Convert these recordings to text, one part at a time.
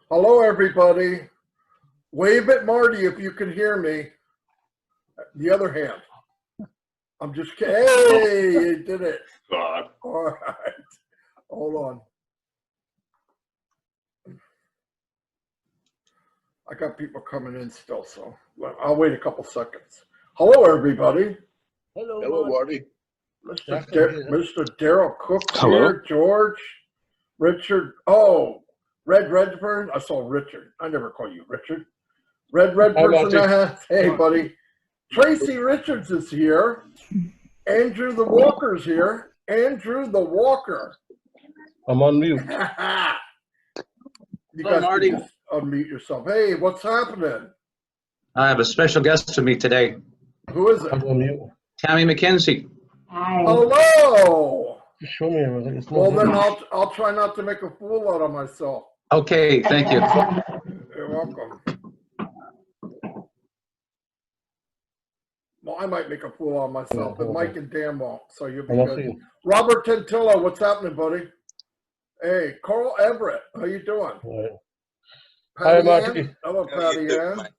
Hello, everybody. Wave at Marty if you can hear me. The other hand. I'm just kidding. Hey, you did it. God. All right. Hold on. I got people coming in still, so I'll wait a couple seconds. Hello, everybody. Hello, Marty. Mr. Daryl Cook's Hello. here. George, Richard. Oh, Red Redburn. I saw Richard. I never call you Richard. Red Redburn's in the house. Hey, buddy. Tracy Richards is here. Andrew the Walker's here. Andrew the Walker. I'm on mute. You Hello, guys Marty. can just unmute yourself. Hey, what's happening? I have a special guest to meet today, Who is it? I'm on mute. Tammy McKenzie. Hello. Just show me everything. It's not Well, then good. I'll try not to make a fool out of myself. Okay, thank you. You're welcome. Well, I might make a fool out of myself, but Mike and Dan won't, so you'll be I'm not good. seeing. Robert Tentillo, what's happening, buddy? Hey, Carl Everett, how you doing? Right. Hi, Marty. Ann? Hello, How you Patty doing, Ann. Mike?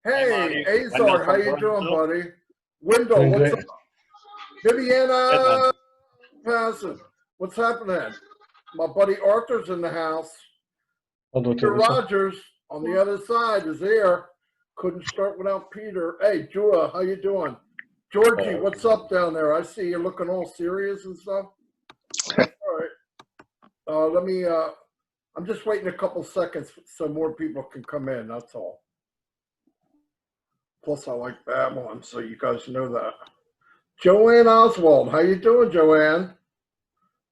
Hey, Marty. Azar, Wendell how you from doing, Brownsville. buddy? Wendell, Doing what's great. up? Viviana, Good, Passive, what's happening? My buddy Arthur's in the house. I'll do it. Peter Rogers on the other side is here. Couldn't start without Peter. Hey, Jua, how you doing? Georgie, what's up down there? I see you're looking all serious and stuff. All right. Let me, I'm just waiting a couple seconds so more people can come in, that's all. Plus, I like Babylon, so you guys know that. Joanne Oswald, how you doing, Joanne?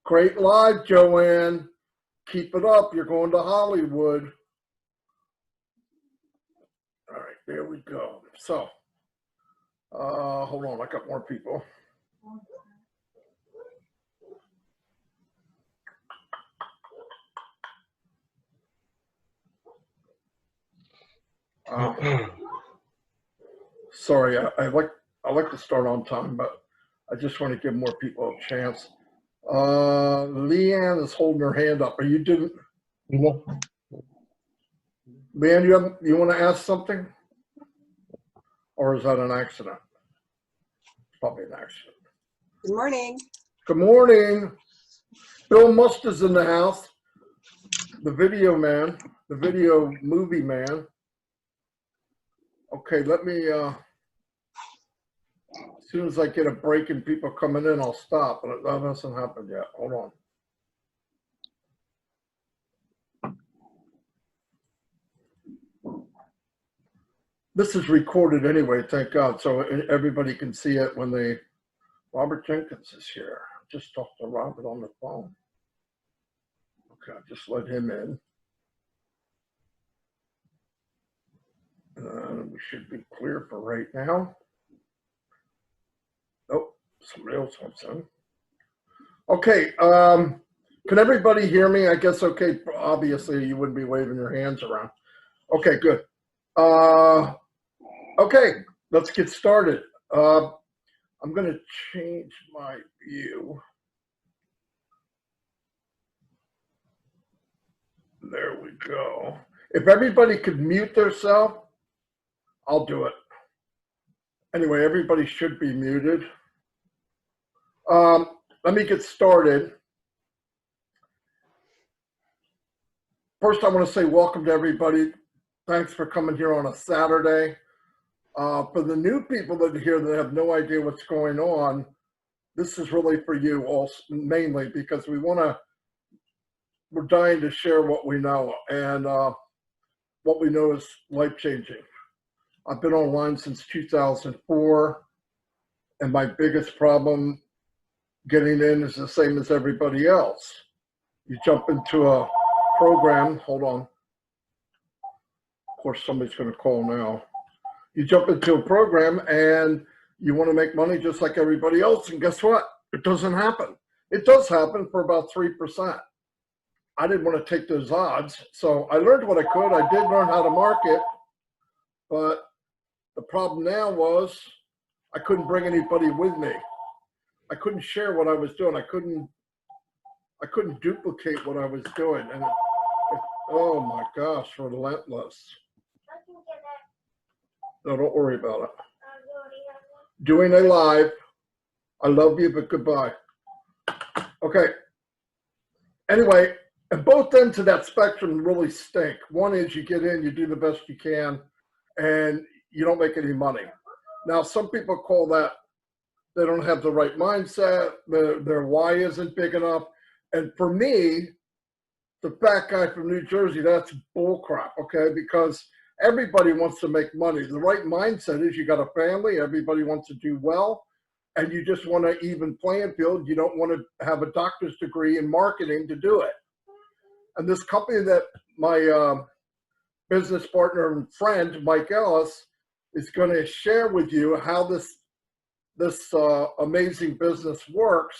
Great live, Joanne. Keep it up. You're going to Hollywood. All right, there we go. So, hold on, I got more people. Sorry, I like to start on time, but I just want to give more people a chance. Leanne is holding her hand up. Are you doing? You know? Leanne, you want to ask something? Or is that an accident? Probably an accident. Good morning. Good morning. Bill Must is in the house. The video man, the video movie man. Okay, let me, as soon as I get a break and people coming in, I'll stop, but that hasn't happened yet. Hold on. This is recorded anyway, thank God, so everybody can see it when they, Robert Jenkins is here. Just talked to Robert on the phone. Okay, just let him in. We should be clear for right now. Oh, somebody else wants in. Okay, can everybody hear me? I guess, okay, obviously you wouldn't be waving your hands around. Okay, good. Okay, let's get started. I'm gonna change my view. There we go. If everybody could mute themselves, I'll do it. Anyway, everybody should be muted. Let me get started. First, I want to say welcome to everybody. Thanks for coming here on a Saturday. For the new people that are here that have no idea what's going on, this is really for you all, mainly because we're dying to share what we know, and what we know is life-changing. I've been online since 2004, and my biggest problem getting in is the same as everybody else. You jump into a program, hold on. Of course, somebody's going to call now. You jump into a program and you want to make money just like everybody else, and guess what? It doesn't happen. It does happen for about 3%. I didn't want to take those odds, so I learned what I could. I did learn how to market, but the problem now was I couldn't bring anybody with me. I couldn't share what I was doing. I couldn't duplicate what I was doing. And Oh my gosh, relentless. No, don't worry about it. Doing a live. I love you, but goodbye. Okay. Anyway, and both ends of that spectrum really stink. One is you get in, you do the best you can, and you don't make any money. Now, some people call that they don't have the right mindset, their why isn't big enough. And for me, the fat guy from New Jersey, that's bullcrap, okay? Because everybody wants to make money. The right mindset is you got a family, everybody wants to do well, and you just want an even playing field. You don't want to have a doctor's degree in marketing to do it. And this company that my business partner and friend, Mike Ellis, is going to share with you how this amazing business works,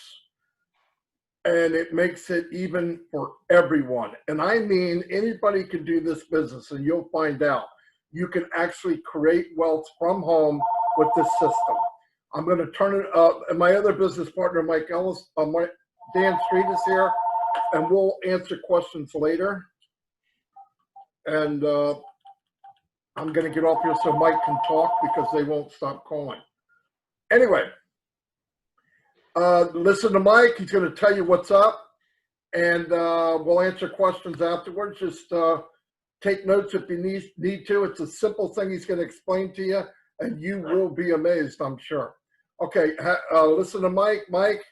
and it makes it even for everyone. And I mean, anybody can do this business, and you'll find out. You can actually create wealth from home with this system. I'm going to turn it up, and my other business partner, Mike Ellis, Dan Street is here, and we'll answer questions later. And I'm going to get off here so Mike can talk because they won't stop calling. Anyway, listen to Mike. He's going to tell you what's up, and we'll answer questions afterwards. Just take notes if you need to. It's a simple thing he's going to explain to you, and you will be amazed, I'm sure. Okay, listen to Mike. Mike,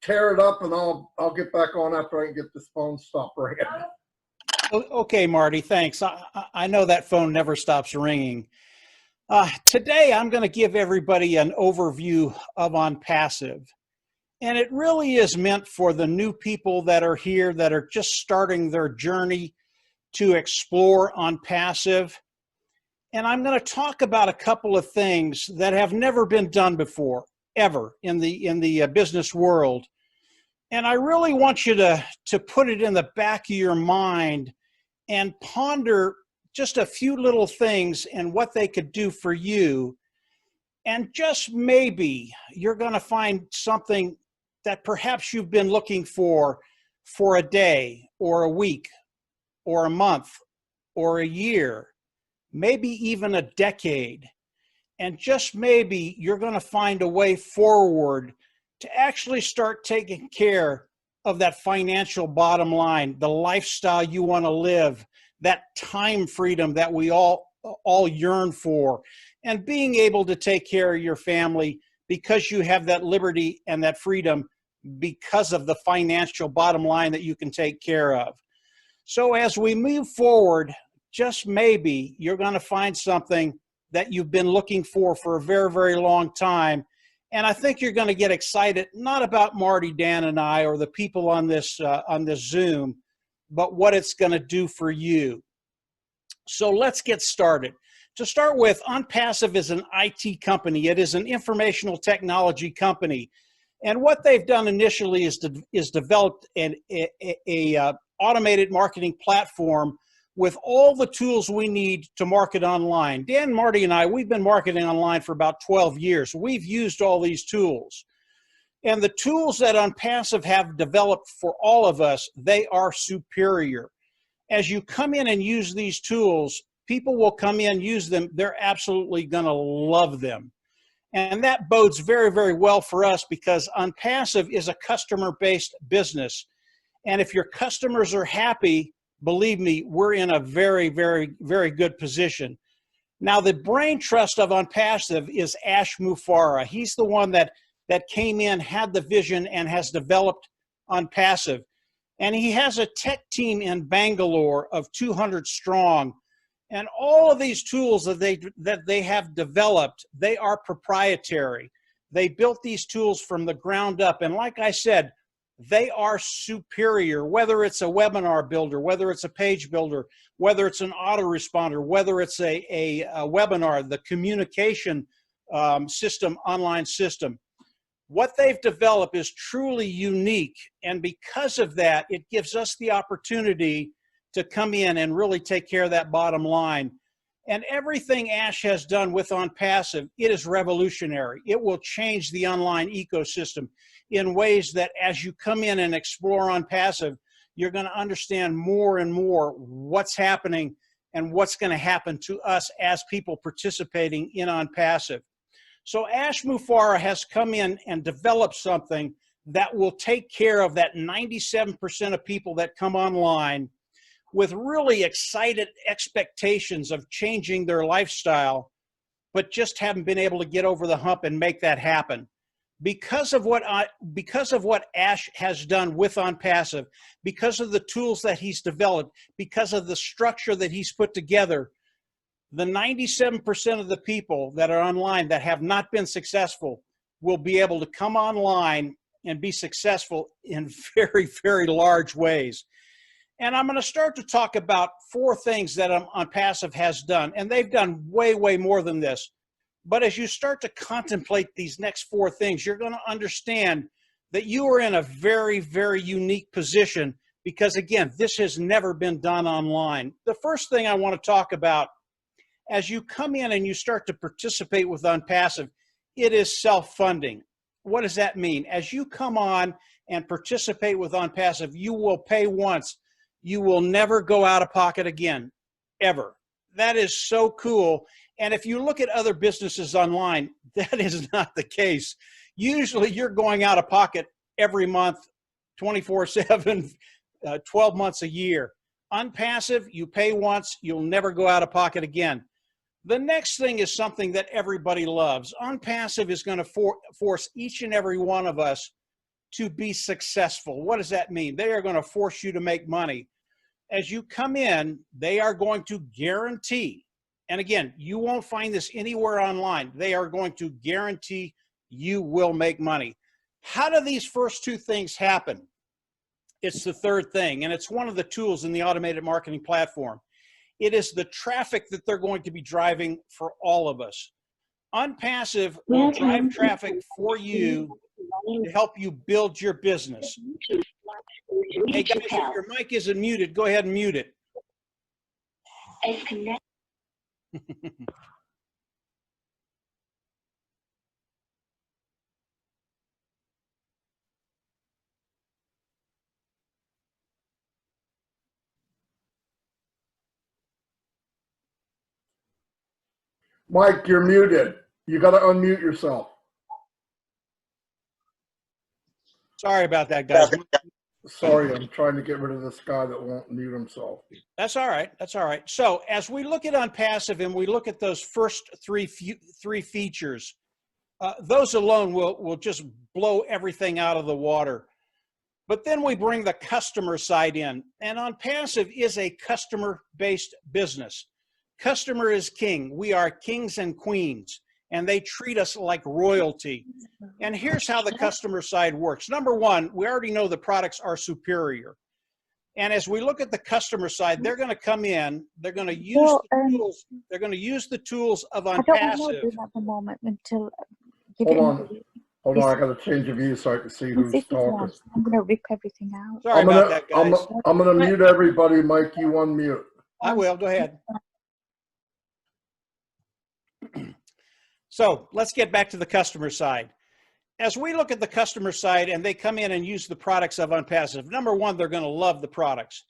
tear it up, and I'll get back on after I can get this phone stopped ringing. Okay, Marty, thanks. I know that phone never stops ringing. Today, I'm going to give everybody an overview of OnPassive. And it really is meant for the new people that are here that are just starting their journey to explore OnPassive. And I'm going to talk about a couple of things that have never been done before, ever, in the business world. And I really want you to put it in the back of your mind and ponder just a few little things and what they could do for you. And just maybe you're going to find something that perhaps you've been looking for a day or a week or a month or a year, maybe even a decade. And just maybe you're going to find a way forward to actually start taking care of that financial bottom line, the lifestyle you want to live, that time freedom that we all yearn for, and being able to take care of your family because you have that liberty and that freedom because of the financial bottom line that you can take care of. So as we move forward, just maybe you're going to find something that you've been looking for a very, very long time. And I think you're going to get excited, not about Marty, Dan, and I, or the people on this Zoom, but what it's going to do for you. So let's get started. To start with, OnPassive is an IT company. It is an informational technology company. And what they've done initially is developed an automated marketing platform with all the tools we need to market online. Dan, Marty, and I, we've been marketing online for about 12 years. We've used all these tools. And the tools that OnPassive have developed for all of us, they are superior. As you come in and use these tools, people will come in, use them, they're absolutely gonna love them. And that bodes very, very well for us because OnPassive is a customer-based business. And if your customers are happy, believe me, we're in a very, very, very good position. Now, the brain trust of OnPassive is Ash Mufareh. He's the one that came in, had the vision, and has developed OnPassive. And he has a tech team in Bangalore of 200 strong. And all of these tools that they have developed, they are proprietary. They built these tools from the ground up. And like I said, they are superior, whether it's a webinar builder, whether it's a page builder, whether it's an autoresponder, whether it's a webinar, the communication system, online system. What they've developed is truly unique. And because of that, it gives us the opportunity to come in and really take care of that bottom line. And everything Ash has done with OnPassive, it is revolutionary. It will change the online ecosystem in ways that as you come in and explore OnPassive, you're going to understand more and more what's happening and what's going to happen to us as people participating in OnPassive. So Ash Mufareh has come in and developed something that will take care of that 97% of people that come online with really excited expectations of changing their lifestyle, but just haven't been able to get over the hump and make that happen. Because of what Ash has done with OnPassive, because of the tools that he's developed, because of the structure that he's put together, the 97% of the people that are online that have not been successful will be able to come online and be successful in very, very large ways. And I'm going to start to talk about 4 things that OnPassive has done, and they've done way, way more than this. But as you start to contemplate these next 4 things, you're going to understand that you are in a very, very unique position because, again, this has never been done online. The first thing I want to talk about, as you come in and you start to participate with OnPassive, it is self-funding. What does that mean? As you come on and participate with OnPassive, you will pay once. You will never go out of pocket again, ever. That is so cool. And if you look at other businesses online, that is not the case. Usually you're going out of pocket every month, 24/7, 12 months a year. OnPassive, you pay once, you'll never go out of pocket again. The next thing is something that everybody loves. OnPassive is going to force each and every one of us to be successful. What does that mean? They are going to force you to make money. As you come in, they are going to guarantee, and again, you won't find this anywhere online, they are going to guarantee you will make money. How do these first 2 things happen? It's the third thing, and it's one of the tools in the automated marketing platform. It is the traffic that they're going to be driving for all of us. OnPassive will drive traffic for you to help you build your business. Hey guys, if your mic isn't muted, go ahead and mute it. Mike, you're muted. You got to unmute yourself. Sorry about that, guys. Sorry, I'm trying to get rid of this guy that won't mute himself. That's all right. That's all right. So as we look at OnPassive and we look at those first three features, those alone will just blow everything out of the water. But then we bring the customer side in, and OnPassive is a customer-based business. Customer is king. We are kings and queens, and they treat us like royalty. And here's how the customer side works. Number one, we already know the products are superior. And as we look at the customer side, they're going to come in, they're going to use the tools, they're going to use the tools of OnPassive. I don't know at the moment until Hold on, I got to change the view so I can see who's talking. I'm going to rip everything out. Sorry about that, guys. I'm going to mute everybody. Mike, you unmute. I will. Go ahead. So let's get back to the customer side. As we look at the customer side and they come in and use the products of OnPassive, number one, they're going to love the products.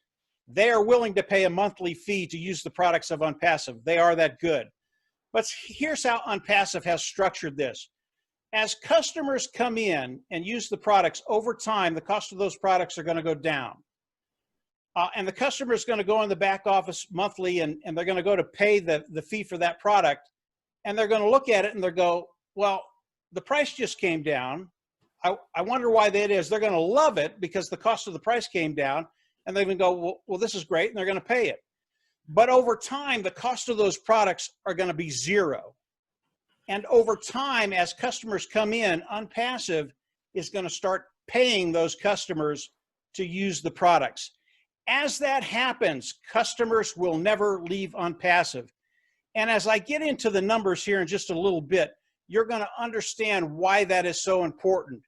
They are willing to pay a monthly fee to use the products of OnPassive. They are that good. But here's how OnPassive has structured this. As customers come in and use the products, over time, the cost of those products are going to go down. And the customer is going to go in the back office monthly and they're going to go to pay the fee for that product. And they're going to look at it and they'll go, well, the price just came down. I wonder why that is. They're going to love it because the cost of the price came down. And they're going to go, well, this is great. And they're going to pay it. But over time, the cost of those products are going to be zero. And over time, as customers come in, OnPassive is going to start paying those customers to use the products. As that happens, customers will never leave OnPassive. And as I get into the numbers here in just a little bit, you're going to understand why that is so important.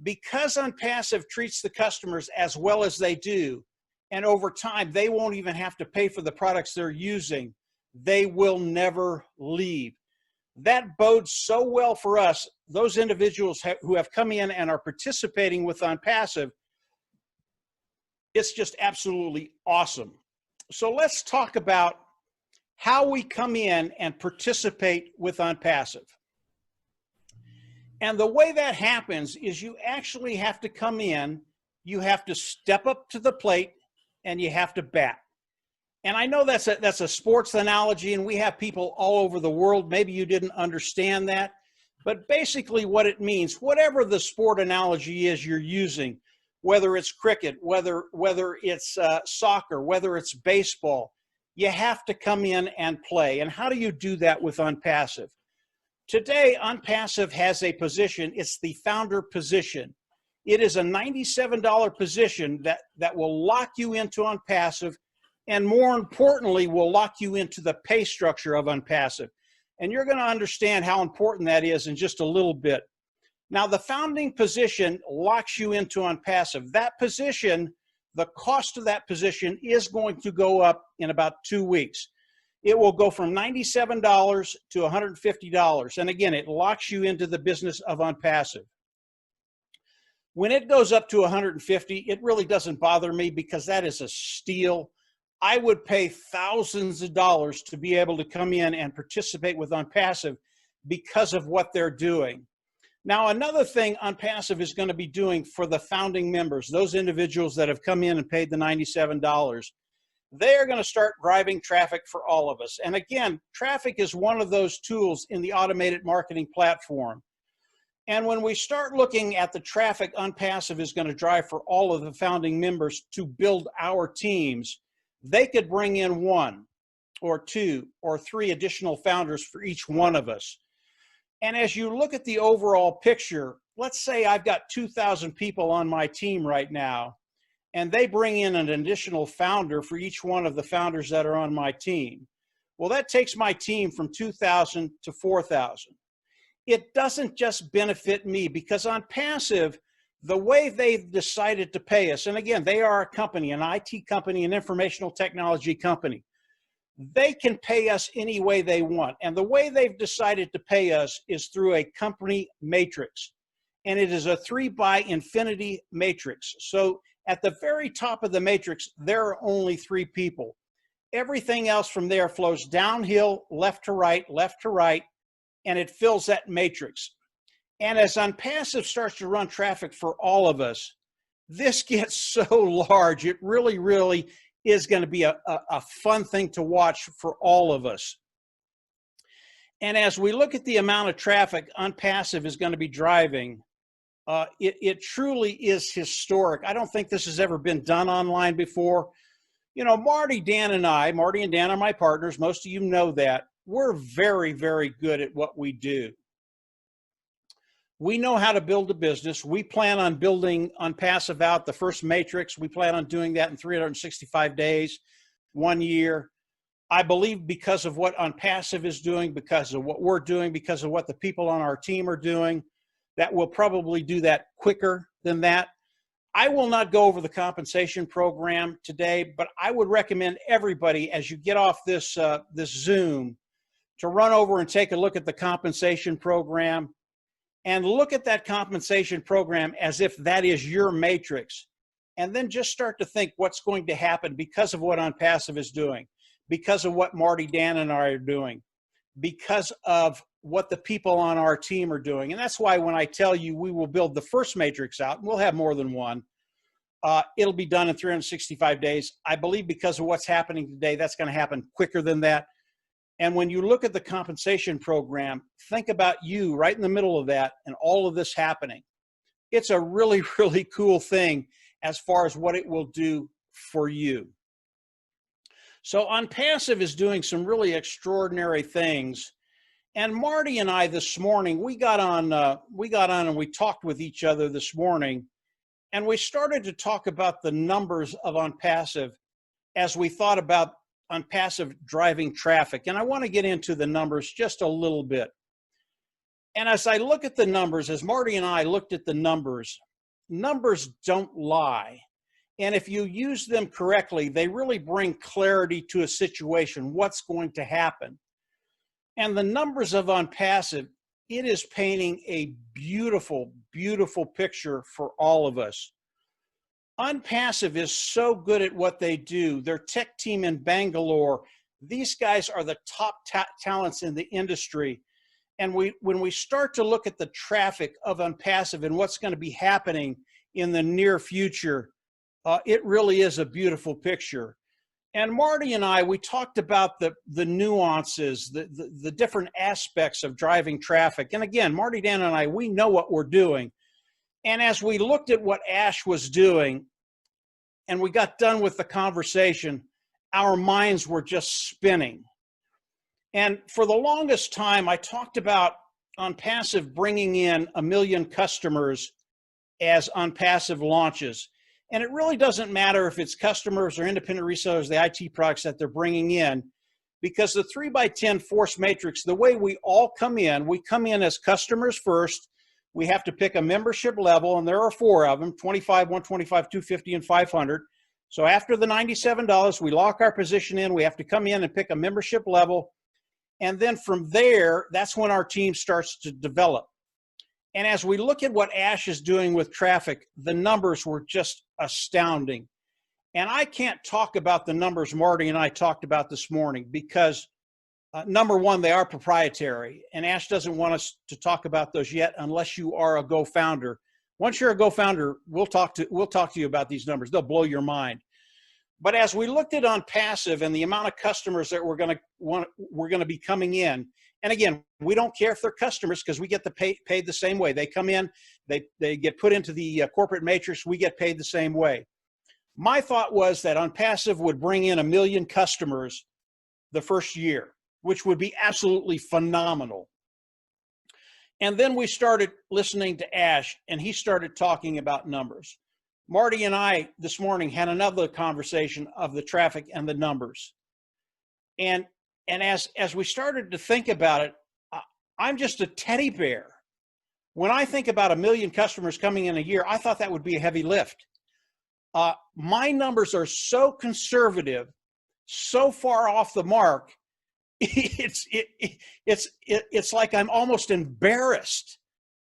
Because OnPassive treats the customers as well as they do, and over time, they won't even have to pay for the products they're using, they will never leave. That bodes so well for us, those individuals who have come in and are participating with OnPassive. It's just absolutely awesome. So let's talk about how we come in and participate with OnPassive. And the way that happens is you actually have to come in, you have to step up to the plate, and you have to bat. And I know that's a sports analogy, and we have people all over the world. Maybe you didn't understand that. But basically what it means, whatever the sport analogy is you're using, whether it's cricket, whether it's soccer, whether it's baseball, you have to come in and play. And how do you do that with OnPassive? Today, OnPassive has a position. It's the founder position. It is a $97 position that will lock you into OnPassive, and more importantly, will lock you into the pay structure of OnPassive. And you're going to understand how important that is in just a little bit. Now, the founding position locks you into OnPassive. That position, the cost of that position is going to go up in about 2 weeks. It will go from $97 to $150. And again, it locks you into the business of OnPassive. When it goes up to $150, it really doesn't bother me because that is a steal. I would pay thousands of dollars to be able to come in and participate with OnPassive because of what they're doing. Now, another thing OnPassive is going to be doing for the founding members, those individuals that have come in and paid the $97, they are going to start driving traffic for all of us. And again, traffic is one of those tools in the automated marketing platform. And when we start looking at the traffic OnPassive is going to drive for all of the founding members to build our teams, they could bring in 1 or 2 or 3 additional founders for each one of us. And as you look at the overall picture, let's say I've got 2,000 people on my team right now, and they bring in an additional founder for each one of the founders that are on my team. Well, that takes my team from 2,000 to 4,000. It doesn't just benefit me because OnPassive, the way they've decided to pay us, and again, they are a company, an IT company, an informational technology company. They can pay us any way they want. And the way they've decided to pay us is through a company matrix. And it is a 3x infinity matrix. So at the very top of the matrix, there are only 3 people. Everything else from there flows downhill, left to right, and it fills that matrix. And as OnPassive starts to run traffic for all of us, this gets so large. It really, really is going to be a fun thing to watch for all of us. And as we look at the amount of traffic OnPassive is going to be driving, it truly is historic. I don't think this has ever been done online before. You know, Marty and Dan are my partners. Most of you know that. We're very, very good at what we do. We know how to build a business. We plan on building OnPassive out, the first matrix. We plan on doing that in 365 days, 1 year. I believe because of what OnPassive is doing, because of what we're doing, because of what the people on our team are doing, that we'll probably do that quicker than that. I will not go over the compensation program today, but I would recommend everybody, as you get off this Zoom, to run over and take a look at the compensation program and look at that compensation program as if that is your matrix. And then just start to think what's going to happen because of what OnPassive is doing, because of what Marty, Dan, and I are doing, because of what the people on our team are doing. And that's why when I tell you we will build the first matrix out, and we'll have more than one, it'll be done in 365 days. I believe because of what's happening today, that's going to happen quicker than that. And when you look at the compensation program, think about you right in the middle of that and all of this happening. It's a really, really cool thing as far as what it will do for you. So OnPassive is doing some really extraordinary things. And Marty and I this morning, we got on and we talked with each other this morning, and we started to talk about the numbers of OnPassive as we thought about OnPassive driving traffic. And I want to get into the numbers just a little bit. And as I look at the numbers, as Marty and I looked at the numbers, numbers don't lie. And if you use them correctly, they really bring clarity to a situation, what's going to happen. And the numbers of OnPassive, it is painting a beautiful, beautiful picture for all of us. OnPassive is so good at what they do. Their tech team in Bangalore, these guys are the top talents in the industry. And when we start to look at the traffic of OnPassive and what's going to be happening in the near future, it really is a beautiful picture. And Marty and I, we talked about the nuances, the different aspects of driving traffic. And again, Marty, Dan, and I, we know what we're doing. And as we looked at what Ash was doing, and we got done with the conversation, our minds were just spinning. And for the longest time, I talked about OnPassive bringing in 1 million customers as OnPassive launches. And it really doesn't matter if it's customers or independent resellers, the IT products that they're bringing in, because the 3x10 force matrix, the way we all come in, we come in as customers first. We have to pick a membership level, and there are 4 of them, 25, 125, 250, and 500. So after the $97, we lock our position in. We have to come in and pick a membership level. And then from there, that's when our team starts to develop. And as we look at what Ash is doing with traffic, the numbers were just astounding. And I can't talk about the numbers Marty and I talked about this morning because number one, they are proprietary, and Ash doesn't want us to talk about those yet unless you are a Go founder. Once you're a Go founder, we'll talk to you about these numbers. They'll blow your mind. But as we looked at OnPassive and the amount of customers that we're going to be coming in, and again, we don't care if they're customers because we get paid the same way. They come in, they get put into the corporate matrix, we get paid the same way. My thought was that OnPassive would bring in 1 million customers the first year, which would be absolutely phenomenal. And then we started listening to Ash, and he started talking about numbers. Marty and I this morning had another conversation of the traffic and the numbers. And as we started to think about it, I'm just a teddy bear. When I think about 1 million customers coming in a year, I thought that would be a heavy lift. My numbers are so conservative, so far off the mark, it's like I'm almost embarrassed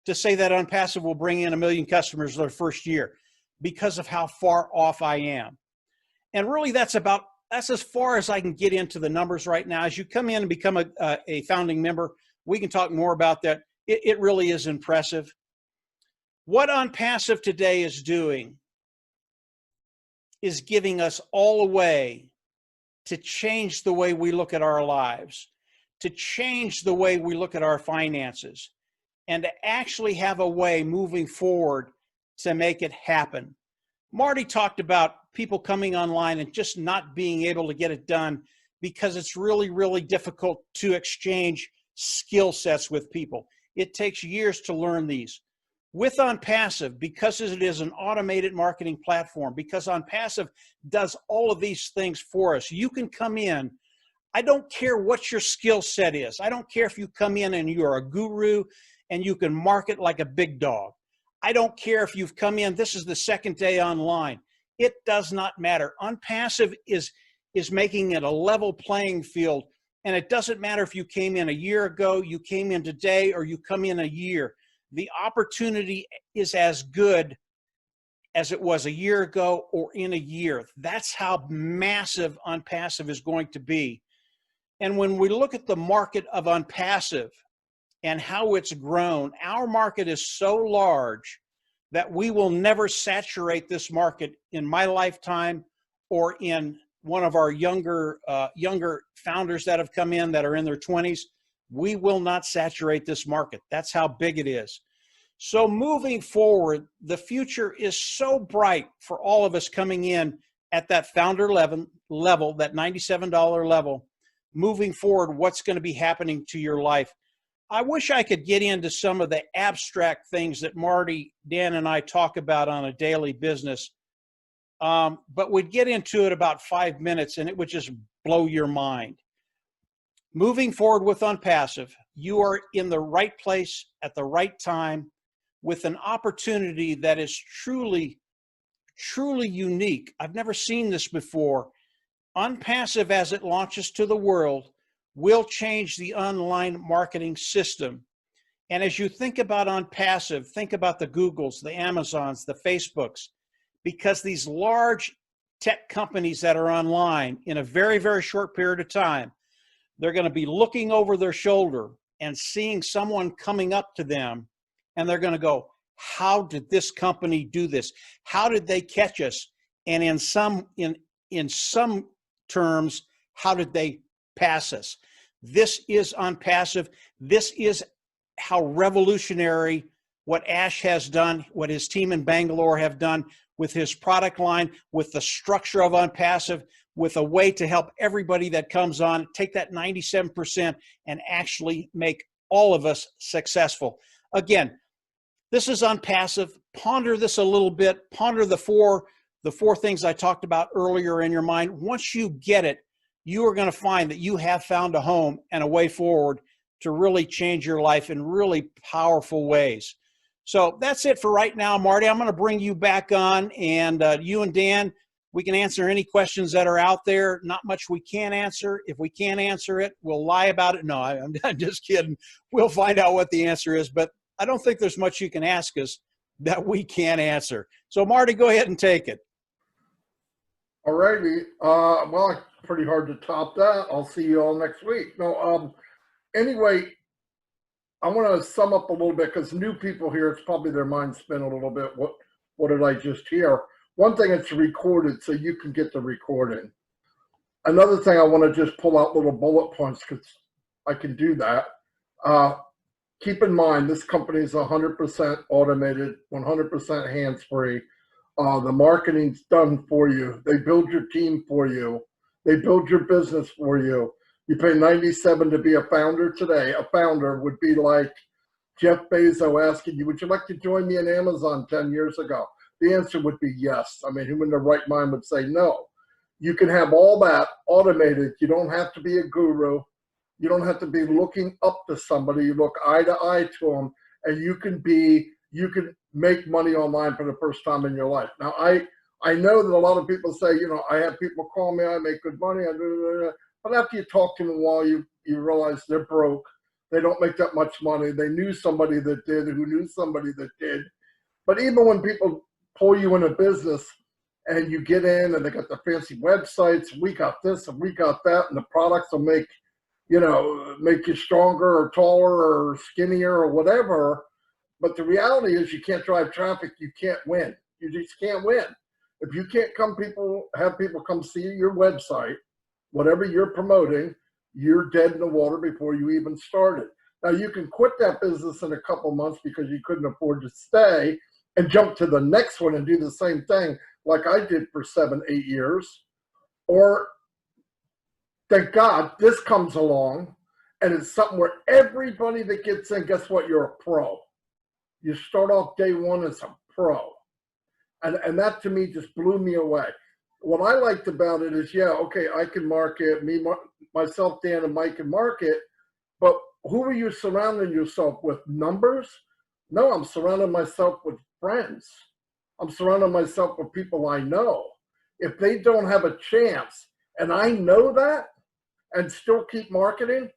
to say that OnPassive will bring in 1 million customers their first year because of how far off I am. And really that's as far as I can get into the numbers right now. As you come in and become a founding member, we can talk more about that. It really is impressive. What OnPassive today is doing is giving us all a way to change the way we look at our lives, to change the way we look at our finances, and to actually have a way moving forward to make it happen. Marty talked about people coming online and just not being able to get it done because it's really, really difficult to exchange skill sets with people. It takes years to learn these. With OnPassive, because it is an automated marketing platform, because OnPassive does all of these things for us, you can come in. I don't care what your skill set is. I don't care if you come in and you are a guru and you can market like a big dog. I don't care if you've come in, this is the second day online. It does not matter. OnPassive is making it a level playing field. And it doesn't matter if you came in a year ago, you came in today, or you come in a year. The opportunity is as good as it was a year ago or in a year. That's how massive OnPassive is going to be. And when we look at the market of OnPassive and how it's grown, our market is so large that we will never saturate this market in my lifetime or in one of our younger founders that have come in that are in their 20s. We will not saturate this market. That's how big it is. So moving forward, the future is so bright for all of us coming in at that founder level, that $97 level. Moving forward, what's going to be happening to your life? I wish I could get into some of the abstract things that Marty, Dan, and I talk about on a daily business, but we'd get into it about 5 minutes and it would just blow your mind. Moving forward with OnPassive, you are in the right place at the right time with an opportunity that is truly, truly unique. I've never seen this before. OnPassive, as it launches to the world, will change the online marketing system. And as you think about OnPassive, think about the Googles, the Amazons, the Facebooks. because these large tech companies that are online in a very, very short period of time, they're going to be looking over their shoulder and seeing someone coming up to them, and they're going to go, how did this company do this? How did they catch us? And in some terms, how did they pass us? This is on passive. This is how revolutionary what Ash has done, what his team in Bangalore have done with his product line, with the structure of OnPassive, with a way to help everybody that comes on, take that 97% and actually make all of us successful. Again, this is OnPassive. Ponder this a little bit. Ponder the four things I talked about earlier in your mind. Once you get it, you are going to find that you have found a home and a way forward to really change your life in really powerful ways. So that's it for right now, Marty. I'm going to bring you back on, and you and Dan, we can answer any questions that are out there. Not much we can't answer. If we can't answer it, we'll lie about it. No, I'm just kidding. We'll find out what the answer is, but I don't think there's much you can ask us that we can't answer. So Marty, go ahead and take it. All righty. Well, it's pretty hard to top that. I'll see you all next week. No, anyway, I want to sum up a little bit because new people here, it's probably their mind spin a little bit. What did I just hear? One thing, it's recorded, so you can get the recording. Another thing, I want to just pull out little bullet points because I can do that. Keep in mind, this company is 100% automated, 100% hands-free. The marketing's done for you. They build your team for you. They build your business for you. You pay $97 to be a founder today. A founder would be like Jeff Bezos asking you, would you like to join me in Amazon 10 years ago? The answer would be yes. I mean, who in their right mind would say no? You can have all that automated. You don't have to be a guru. You don't have to be looking up to somebody. You look eye to eye to them, and you can make money online for the first time in your life. Now, I know that a lot of people say, you know, I have people call me, I make good money, but after you talk to them a while, you realize they're broke. They don't make that much money. They knew somebody that did, who knew somebody that did. But even when people pull you in a business and you get in and they got the fancy websites, we got this and we got that, and the products will make you stronger or taller or skinnier or whatever. But the reality is you can't drive traffic. You can't win. You just can't win. If you can't have people come see your website, whatever you're promoting, you're dead in the water before you even started. Now, you can quit that business in a couple months because you couldn't afford to stay and jump to the next one and do the same thing like I did for 7-8 years. Or, thank God, this comes along and it's something where everybody that gets in, guess what? You're a pro. You start off day one as a pro. And that to me just blew me away. What I liked about it is, yeah, okay, I can market, myself, Dan, and Mike can market, but who are you surrounding yourself with? Numbers? No, I'm surrounding myself with friends. I'm surrounding myself with people I know. If they don't have a chance, and I know that, and still keep marketing,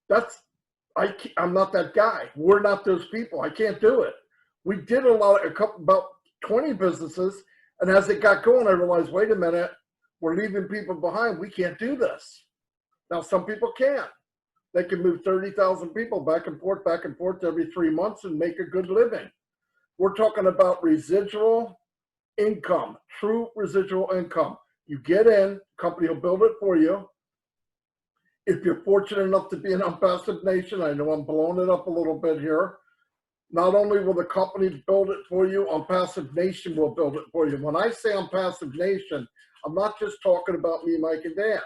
I'm not that guy. We're not those people. I can't do it. We did about 20 businesses, and as it got going, I realized, wait a minute, we're leaving people behind. We can't do this. Now, some people can. They can move 30,000 people back and forth every 3 months and make a good living. We're talking about residual income, true residual income. You get in, company will build it for you. If you're fortunate enough to be in OnPassive Nation, I know I'm blowing it up a little bit here. Not only will the company build it for you, OnPassive Nation will build it for you. When I say OnPassive Nation, I'm not just talking about me, Mike, and Dan.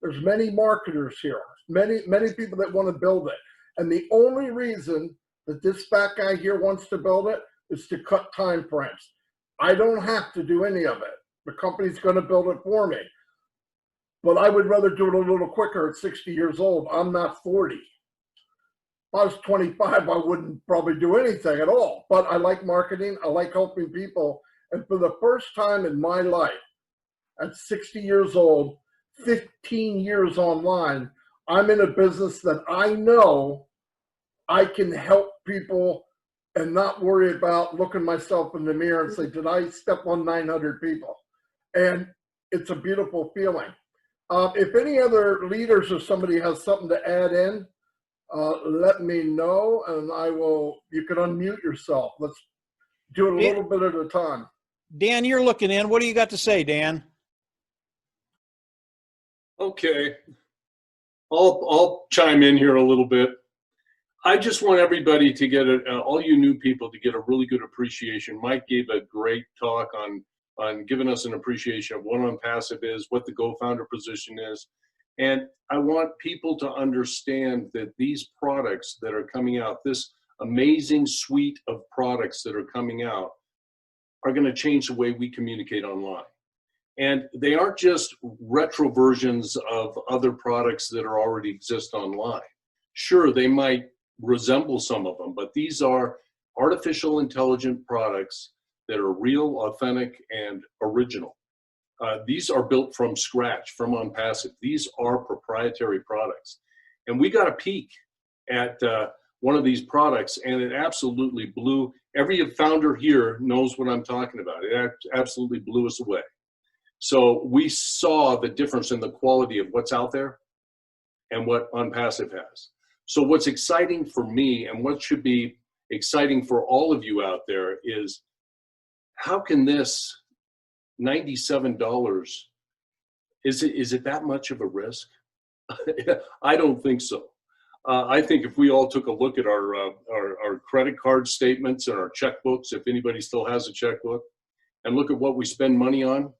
There's many marketers here, many people that want to build it. And the only reason that this fat guy here wants to build it is to cut time frames. I don't have to do any of it. The company's going to build it for me. But I would rather do it a little quicker at 60 years old. I'm not 40. If I was 25, I wouldn't probably do anything at all. But I like marketing. I like helping people. And for the first time in my life, at 60 years old, 15 years online, I'm in a business that I know I can help people and not worry about looking myself in the mirror and say, did I step on 900 people? And it's a beautiful feeling. If any other leaders or somebody has something to add in, let me know, and you can unmute yourself. Let's do it a little bit at a time. Dan, you're looking in. What do you got to say, Dan? Okay, I'll chime in here a little bit. I just want everybody to get all you new people to get a really good appreciation. Mike gave a great talk on giving us an appreciation of what OnPassive is, what the GoFounder position is. And I want people to understand that these products that are coming out, this amazing suite of products that are coming out, are going to change the way we communicate online. And they aren't just retro versions of other products that are already exist online. Sure, they might resemble some of them, but these are artificial intelligent products that are real, authentic, and original. These are built from scratch, from OnPassive. These are proprietary products. And we got a peek at one of these products, and it absolutely blew, every founder here knows what I'm talking about. It absolutely blew us away. So we saw the difference in the quality of what's out there and what OnPassive has. So what's exciting for me, and what should be exciting for all of you out there, is how can this $97, is it that much of a risk? I don't think so. I think if we all took a look at our credit card statements and our checkbooks, if anybody still has a checkbook, and look at what we spend money on,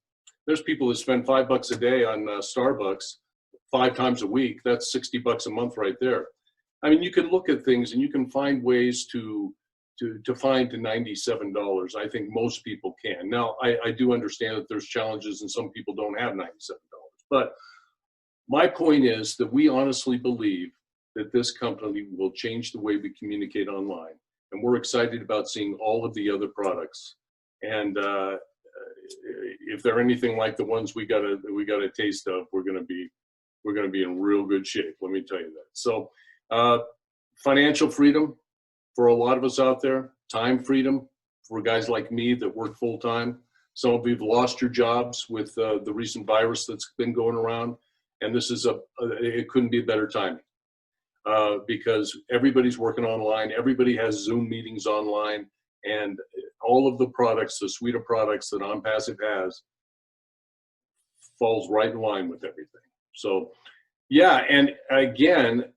there's people that spend $5 a day on Starbucks 5 times a week. That's $60 a month right there. I mean, you can look at things and you can find ways to find to $97. I think most people can. Now, I do understand that there's challenges and some people don't have $97. But my point is that we honestly believe that this company will change the way we communicate online. And we're excited about seeing all of the other products. And if they're anything like the ones we got a taste of, we're gonna be in real good shape. Let me tell you that. So financial freedom for a lot of us out there, time freedom for guys like me that work full time. Some of you have lost your jobs with the recent virus that's been going around, and this is it couldn't be a better timing because everybody's working online, everybody has Zoom meetings online, and all of the products, the suite of products that OnPassive has, falls right in line with everything. So, yeah, and again,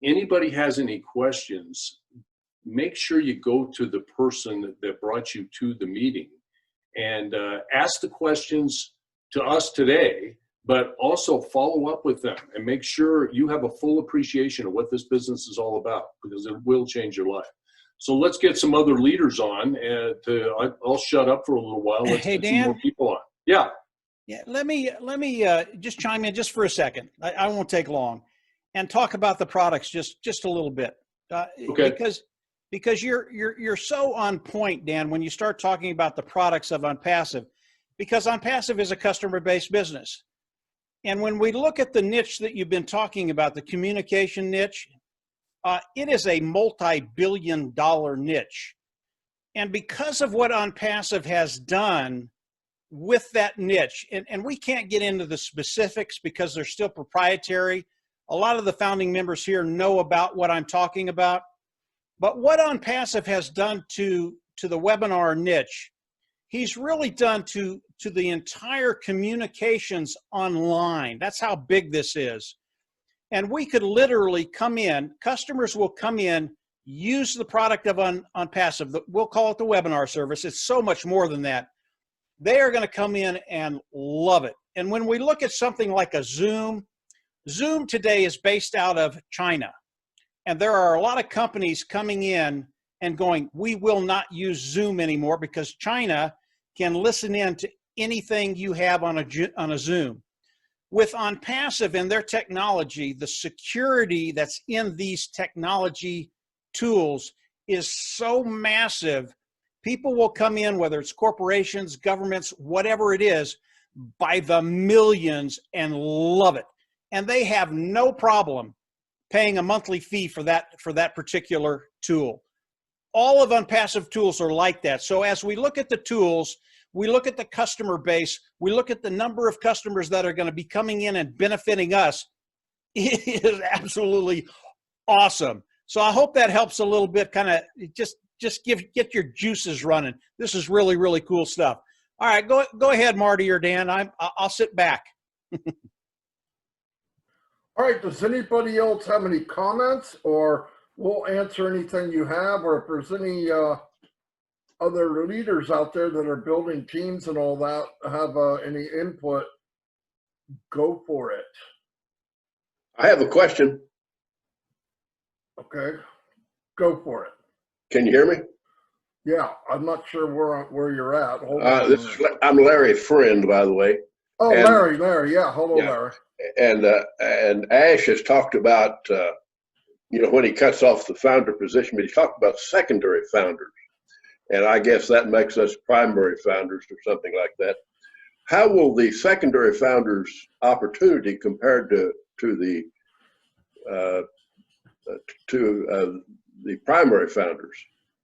anybody has any questions, make sure you go to the person that brought you to the meeting and ask the questions to us today, but also follow up with them and make sure you have a full appreciation of what this business is all about, because it will change your life. So let's get some other leaders on, and I'll shut up for a little while. Let's Hey, get Dan. some more people on. Yeah. Yeah, let me just chime in just for a second. I won't take long, and talk about the products just a little bit. Okay. Because you're so on point, Dan, when you start talking about the products of OnPassive, because OnPassive is a customer-based business. And when we look at the niche that you've been talking about, the communication niche, it is a multi-billion-dollar niche. And because of what OnPassive has done with that niche, and we can't get into the specifics because they're still proprietary. A lot of the founding members here know about what I'm talking about. But what OnPassive has done to the webinar niche, he's really done to the entire communications online. That's how big this is. And we could literally come in, customers will come in, use the product of OnPassive. We'll call it the webinar service. It's so much more than that. They are going to come in and love it. And when we look at something like a Zoom, Zoom today is based out of China. And there are a lot of companies coming in and going, we will not use Zoom anymore because China can listen in to anything you have on a Zoom. With OnPassive and their technology, the security that's in these technology tools is so massive. People will come in, whether it's corporations, governments, whatever it is, by the millions and love it. And they have no problem paying a monthly fee for that particular tool. all of Unpassive tools are like that. So as we look at the tools, we look at the customer base, we look at the number of customers that are going to be coming in and benefiting us. It is absolutely awesome. So I hope that helps a little bit, kind of just get your juices running. This is really, really cool stuff. All right, go ahead, Marty or Dan. I'll sit back. All right, does anybody else have any comments, or we'll answer anything you have, or if there's any other leaders out there that are building teams and all that have any input, go for it. I have a question. Okay, go for it. Can you hear me? Yeah, I'm not sure where you're at. Hold on a minute. I'm Larry Friend, by the way. Oh, and- Larry. Yeah, hello, Yeah. Larry. And Ash has talked about, when he cuts off the founder position, but he talked about secondary founders. And I guess that makes us primary founders or something like that. How will the secondary founders opportunity compared to the primary founders?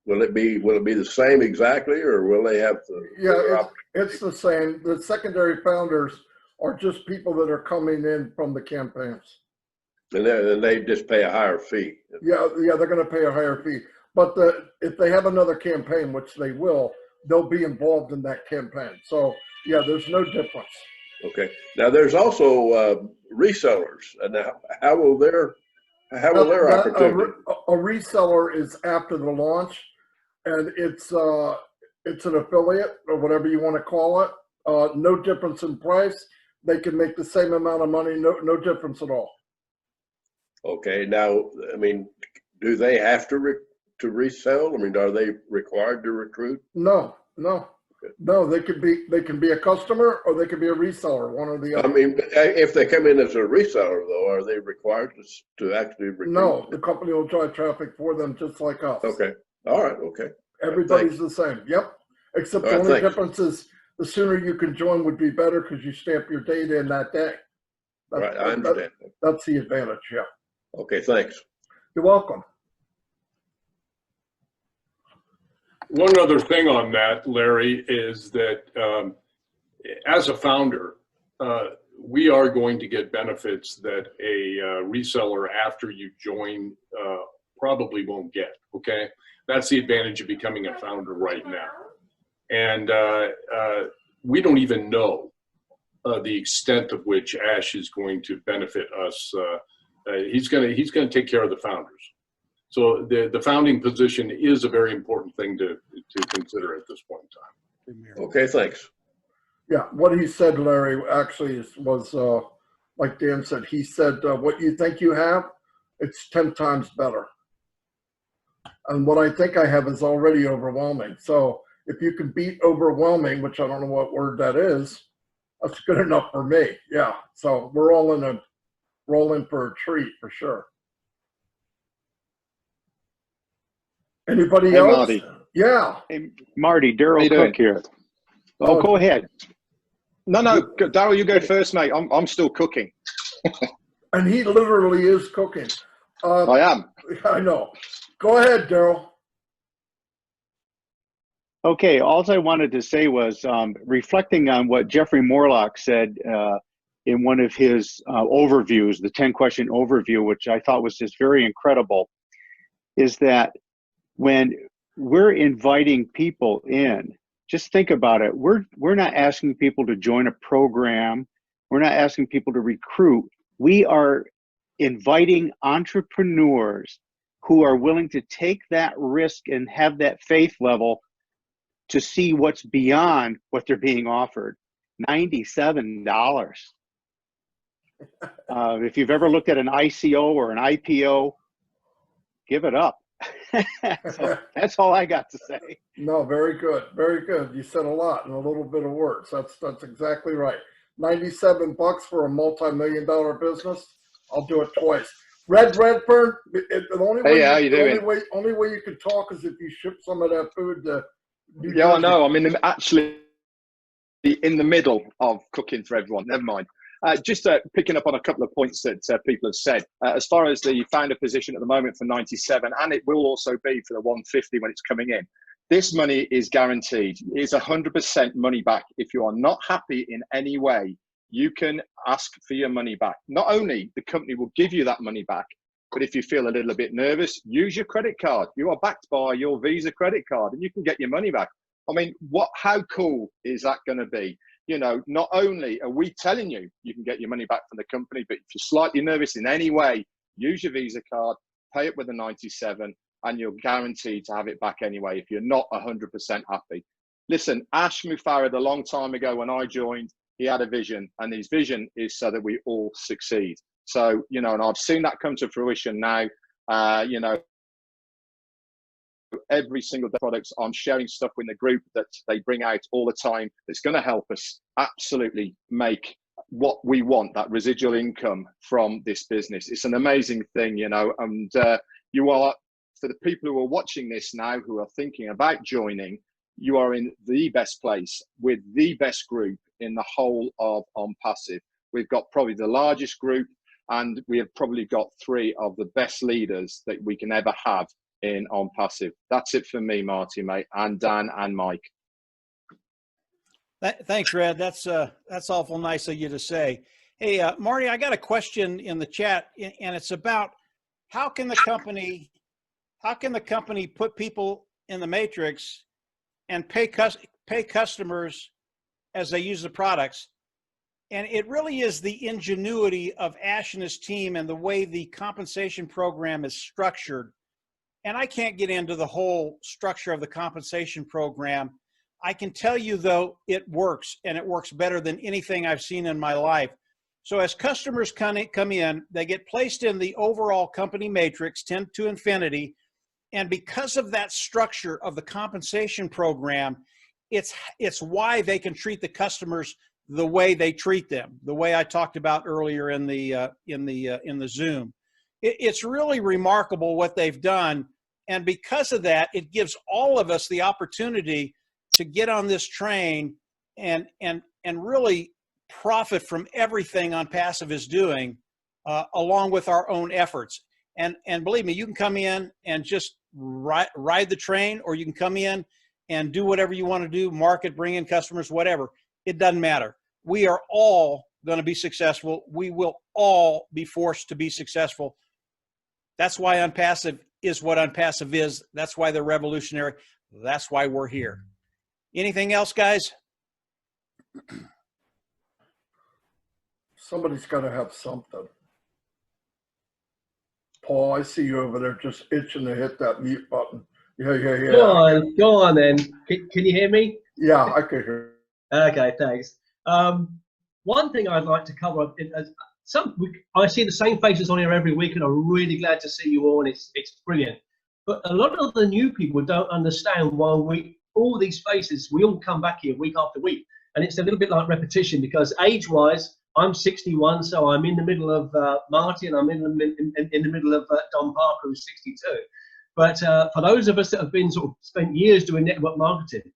Will it be the same exactly, or will they have the? Yeah, it's the same. The secondary founders are just people that are coming in from the campaigns. And they just pay a higher fee. Yeah, they're going to pay a higher fee. But if they have another campaign, which they will, they'll be involved in that campaign. So yeah, there's no difference. Okay. Now there's also resellers, and how will their opportunity? A reseller is after the launch, and it's an affiliate or whatever you want to call it. No difference in price. They can make the same amount of money. No difference at all. Okay. Now, I mean, do they have to resell? I mean, are they required to recruit? No. They can be a customer or they can be a reseller, one or the other. I mean, if they come in as a reseller, though, are they required to actually recruit? No, the company will drive traffic for them just like us. Okay. All right. Okay. Everybody's the same. Yep. Except the only difference is the sooner you can join would be better because you stamp your data in that day. Right. I understand. That's the advantage. Yeah. Okay. Thanks. You're welcome. One other thing on that, Larry, is that as a founder, we are going to get benefits that a reseller after you join probably won't get, okay? That's the advantage of becoming a founder right now. And we don't even know the extent of which Ash is going to benefit us. He's gonna take care of the founders. So the founding position is a very important thing to consider at this point in time. Okay, thanks. Yeah, what he said, Larry, actually was like Dan said. He said, what you think you have, it's 10 times better. And what I think I have is already overwhelming. So if you can beat overwhelming, which I don't know what word that is, that's good enough for me. Yeah, so we're all in for a treat for sure. Anybody Hey, else? Marty. Yeah. Hey, Marty, Daryl How you doing? Cook here. Oh, Go ahead. No, Daryl, you go first, mate. I'm still cooking. And he literally is cooking. I am. I know. Go ahead, Daryl. Okay, all I wanted to say was reflecting on what Jeffrey Morlock said in one of his overviews, the 10-question overview, which I thought was just very incredible, is that when we're inviting people in, just think about it. We're not asking people to join a program. We're not asking people to recruit. We are inviting entrepreneurs who are willing to take that risk and have that faith level to see what's beyond what they're being offered. $97. If you've ever looked at an ICO or an IPO, give it up. So that's all I got to say. No, very good. Very good. You said a lot in a little bit of words. That's exactly right. $97 for a multi-million-dollar business. I'll do it twice. Red Redfern, the only way, Hey, how you doing? only way you can talk is if you ship some of that food to New Yeah, I Jersey. know. I'm actually in the middle of cooking for everyone. Never mind. Just picking up on a couple of points that people have said. As far as the founder position at the moment for 97, and it will also be for the 150 when it's coming in, this money is guaranteed. It's 100% money back. If you are not happy in any way, you can ask for your money back. Not only the company will give you that money back, but if you feel a little bit nervous, use your credit card. You are backed by your Visa credit card and you can get your money back. I mean, how cool is that going to be? You know, not only are we telling you you can get your money back from the company, but if you're slightly nervous in any way, use your Visa card, pay it with a 97, and you're guaranteed to have it back anyway if you're not 100% happy. Listen, Ash Mufarad, a long time ago when I joined, he had a vision, and his vision is so that we all succeed. So, you know, and I've seen that come to fruition now. You know, every single day products, I'm sharing stuff in the group that they bring out all the time that's going to help us absolutely make what we want, that residual income from this business. It's an amazing thing, you know, and you are, for the people who are watching this now, who are thinking about joining, you are in the best place with the best group in the whole of OnPassive. We've got probably the largest group, and we have probably got 3 of the best leaders that we can ever have in OnPassive. That's it for me, Marty, mate, and Dan and Mike. Thanks, Red. That's awful nice of you to say. Hey, Marty, I got a question in the chat, and it's about how can the company put people in the matrix and pay customers as they use the products? And it really is the ingenuity of Ash and his team and the way the compensation program is structured. And I can't get into the whole structure of the compensation program. I can tell you, though, it works, and it works better than anything I've seen in my life. So as customers come in, they get placed in the overall company matrix, 10 to infinity. And because of that structure of the compensation program, it's why they can treat the customers the way they treat them, the way I talked about earlier in the Zoom. It's really remarkable what they've done. And because of that, it gives all of us the opportunity to get on this train and really profit from everything OnPassive is doing, along with our own efforts. And believe me, you can come in and just ride the train, or you can come in and do whatever you want to do, market, bring in customers, whatever. It doesn't matter. We are all going to be successful. We will all be forced to be successful. That's why OnPassive is what OnPassive is. That's why they're revolutionary. That's why we're here. Anything else, guys? Somebody's got to have something. Paul, I see you over there just itching to hit that mute button. Yeah. Go on then. Can you hear me? Yeah, I can hear. Okay, thanks. One thing I'd like to cover up, I see the same faces on here every week, and I'm really glad to see you all, and it's brilliant. But a lot of the new people don't understand why all these faces, we all come back here week after week, and it's a little bit like repetition, because age-wise, I'm 61, so I'm in the middle of Marty, and I'm in the middle of Don Parker, who's 62. But for those of us that have been sort of spent years doing network marketing,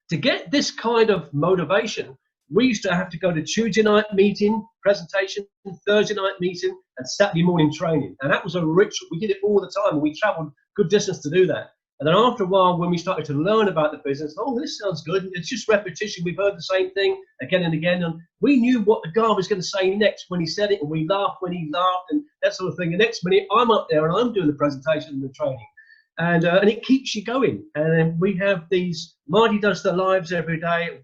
to get this kind of motivation, we used to have to go to Tuesday night meeting, presentation, Thursday night meeting, and Saturday morning training. And that was a ritual. We did it all the time, and we traveled good distance to do that. And then after a while, when we started to learn about the business, oh, this sounds good. It's just repetition. We've heard the same thing again and again. And we knew what the guy was going to say next when he said it, and we laughed when he laughed and that sort of thing. The next minute, I'm up there and I'm doing the presentation and the training. And it keeps you going. And then we have these, Marty does the lives every day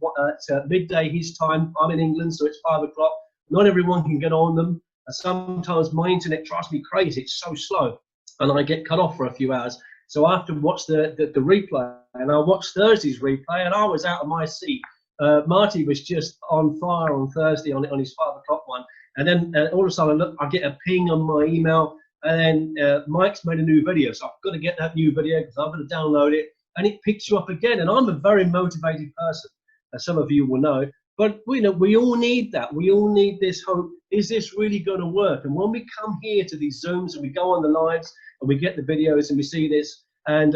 at midday his time. I'm in England, so it's 5 o'clock. Not everyone can get on them. Sometimes my internet drives me crazy. It's so slow. And I get cut off for a few hours. So I have to watch the replay. And I watched Thursday's replay, and I was out of my seat. Marty was just on fire on Thursday on his 5 o'clock one. And then all of a sudden, I get a ping on my email. And then Mike's made a new video, so I've got to get that new video because I'm going to download it, and it picks you up again. And I'm a very motivated person, as some of you will know. But we all need that. We all need this hope. Is this really going to work? And when we come here to these Zooms and we go on the lives and we get the videos and we see this, and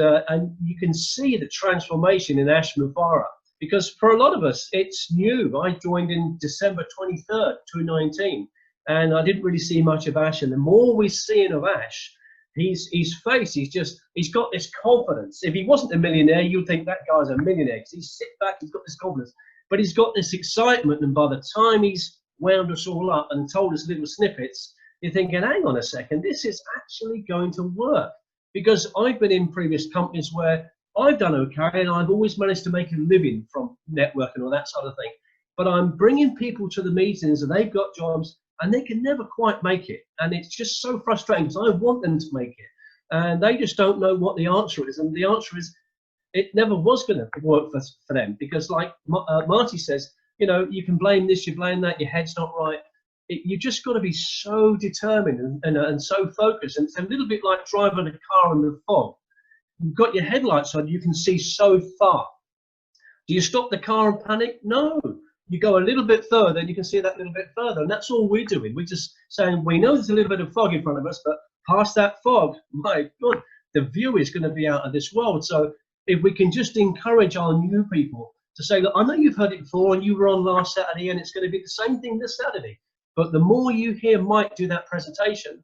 you can see the transformation in Ash Mufarad. because for a lot of us, it's new. I joined in December 23rd, 2019, and I didn't really see much of Ash. And the more we're seeing of Ash, his face, he's got this confidence. If he wasn't a millionaire, you'd think that guy's a millionaire, because he's sit back, he's got this confidence, but he's got this excitement. And by the time he's wound us all up and told us little snippets, you're thinking, hang on a second, this is actually going to work. Because I've been in previous companies where I've done okay, and I've always managed to make a living from networking or that sort of thing. But I'm bringing people to the meetings and they've got jobs and they can never quite make it. And it's just so frustrating, because I want them to make it. And they just don't know what the answer is. And the answer is, it never was going to work for them. Because like Marty says, you know, you can blame this, you blame that, your head's not right. You just got to be so determined and so focused. And it's a little bit like driving a car in the fog. You've got your headlights on, you can see so far. Do you stop the car and panic? No. You go a little bit further and you can see that little bit further. And that's all we're doing. We're just saying, we know there's a little bit of fog in front of us, but past that fog, my God, the view is going to be out of this world. So if we can just encourage our new people to say, look, I know you've heard it before and you were on last Saturday and it's going to be the same thing this Saturday. But the more you hear Mike do that presentation,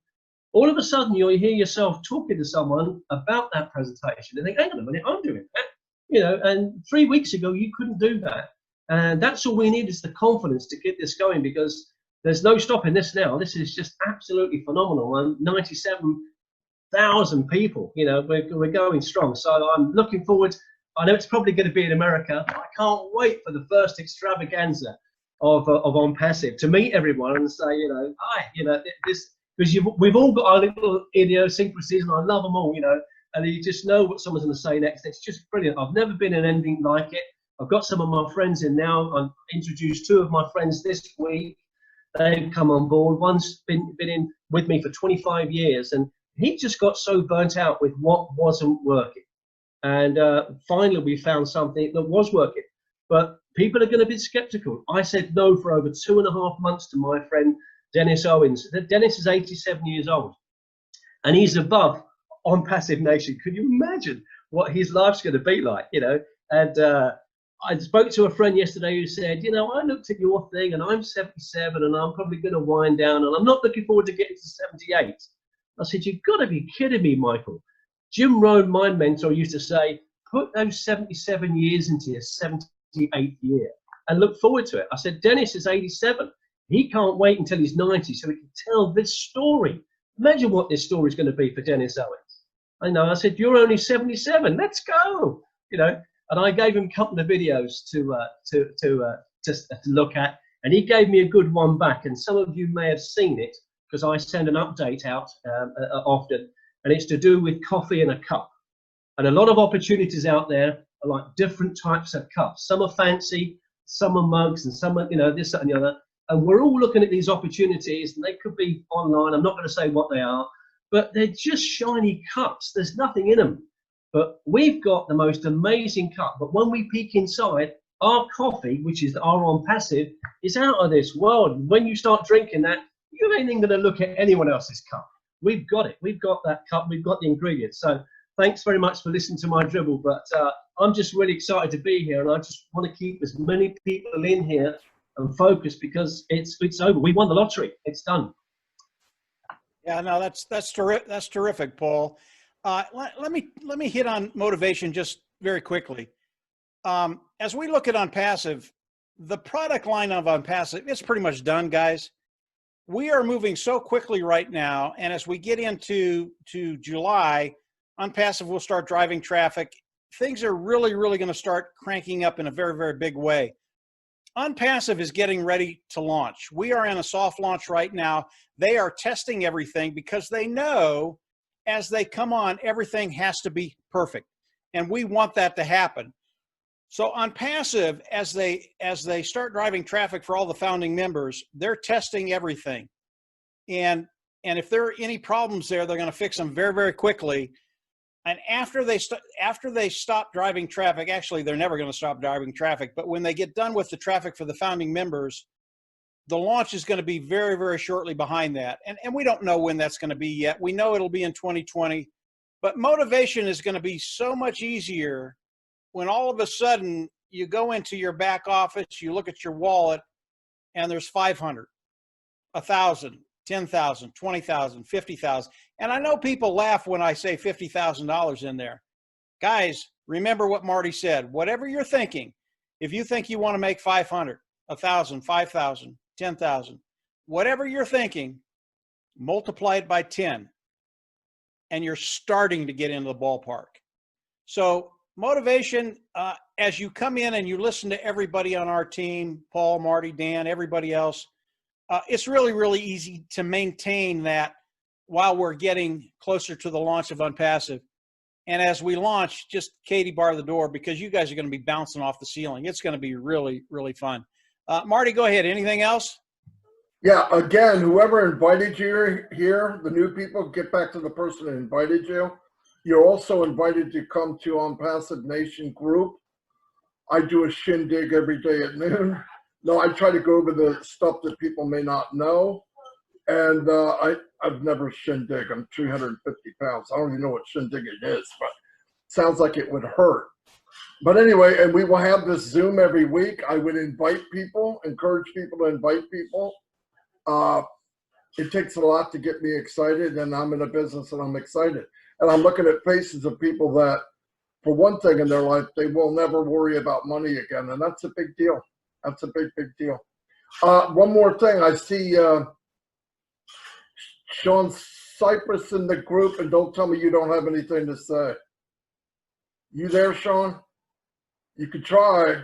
all of a sudden you'll hear yourself talking to someone about that presentation and think, hang on a minute, I'm doing that. You know, and 3 weeks ago you couldn't do that. And that's all we need, is the confidence to get this going, because there's no stopping this now. This is just absolutely phenomenal. And 97,000 people, you know, we're going strong. So I'm looking forward. I know it's probably going to be in America. I can't wait for the first extravaganza of OnPassive, to meet everyone and say, you know, hi, you know, this, because we've all got our little idiosyncrasies, and I love them all, you know, and you just know what someone's going to say next. It's just brilliant. I've never been in anything like it. I've got some of my friends in now. I've introduced 2 of my friends this week. They've come on board. One's been in with me for 25 years, and he just got so burnt out with what wasn't working. And finally, we found something that was working. But people are going to be skeptical. I said no for over 2.5 months to my friend Dennis Owens. Dennis is 87 years old, and he's above OnPassive Nation. Could you imagine what his life's going to be like, you know? And I spoke to a friend yesterday who said, you know, I looked at your thing and I'm 77 and I'm probably going to wind down and I'm not looking forward to getting to 78. I said, you've got to be kidding me, Michael. Jim Rohn, my mentor, used to say, put those 77 years into your 78th year and look forward to it. I said, Dennis is 87. He can't wait until he's 90 so he can tell this story. Imagine what this story is going to be for Dennis Owens. I know. I said, you're only 77. Let's go. You know, and I gave him a couple of videos to look at, and he gave me a good one back. And some of you may have seen it, because I send an update out often, and it's to do with coffee in a cup. And a lot of opportunities out there are like different types of cups. Some are fancy, some are mugs, and some are, you know, this, that, and the other. And we're all looking at these opportunities, and they could be online. I'm not going to say what they are, but they're just shiny cups. There's nothing in them. But we've got the most amazing cup. But when we peek inside, our coffee, which is our OnPassive, is out of this world. When you start drinking that, you ain't even going to look at anyone else's cup. We've got it. We've got that cup. We've got the ingredients. So thanks very much for listening to my dribble. But I'm just really excited to be here, and I just want to keep as many people in here and focused, because it's over. We won the lottery. It's done. Yeah, no, that's terrific, Paul. Let me hit on motivation just very quickly. As we look at OnPassive, the product line of OnPassive, it's pretty much done, guys. We are moving so quickly right now, and as we get into July, OnPassive will start driving traffic. Things are really going to start cranking up in a very, very big way. OnPassive is getting ready to launch. We are in a soft launch right now. They are testing everything because they know as they come on, everything has to be perfect. And we want that to happen. So OnPassive, as they start driving traffic for all the founding members, they're testing everything. And if there are any problems there, they're going to fix them very, very quickly. And after they stop driving traffic, actually, they're never going to stop driving traffic. But when they get done with the traffic for the founding members, the launch is going to be very, very shortly behind that. And we don't know when that's going to be yet. We know it'll be in 2020. But motivation is going to be so much easier when all of a sudden you go into your back office, you look at your wallet, and there's 500, 1,000, 10,000, 20,000, 50,000. And I know people laugh when I say $50,000 in there. Guys, remember what Marty said. Whatever you're thinking, if you think you want to make 500, 1,000, 5,000, 10,000, whatever you're thinking, multiply it by 10, and you're starting to get into the ballpark. So motivation, as you come in and you listen to everybody on our team, Paul, Marty, Dan, everybody else, it's really, really easy to maintain that while we're getting closer to the launch of Unpassive. And as we launch, just Katie bar the door, because you guys are going to be bouncing off the ceiling. It's going to be really, really fun. Marty, go ahead. Anything else? Yeah, again, whoever invited you here, the new people, get back to the person who invited you. You're also invited to come to Unpassive Nation group. I do a shindig every day at noon. No, I try to go over the stuff that people may not know. And I've never shindig. I'm 350 pounds. I don't even know what shindigging is, but it sounds like it would hurt. But anyway, and we will have this Zoom every week. I would invite people, encourage people to invite people. It takes a lot to get me excited, and I'm in a business and I'm excited. And I'm looking at faces of people that, for one thing in their life, they will never worry about money again. And that's a big deal. That's a big, big deal. One more thing. I see Sean Cypress in the group, and don't tell me you don't have anything to say. You there, Sean? You could try.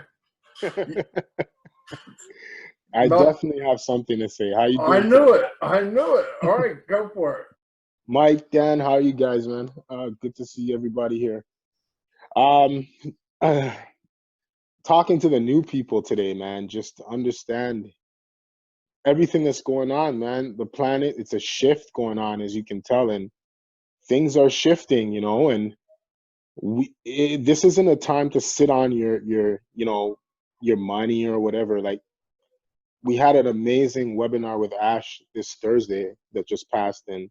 I No. definitely have something to say. How you doing? I knew it. I knew it. All right, go for it. Mike, Dan, how are you guys, man? Good to see everybody here. Talking to the new people today, man, just to understand everything that's going on, man. The planet, it's a shift going on, as you can tell, and things are shifting, you know, and this isn't a time to sit on your money or whatever. Like, we had an amazing webinar with Ash this Thursday that just passed, and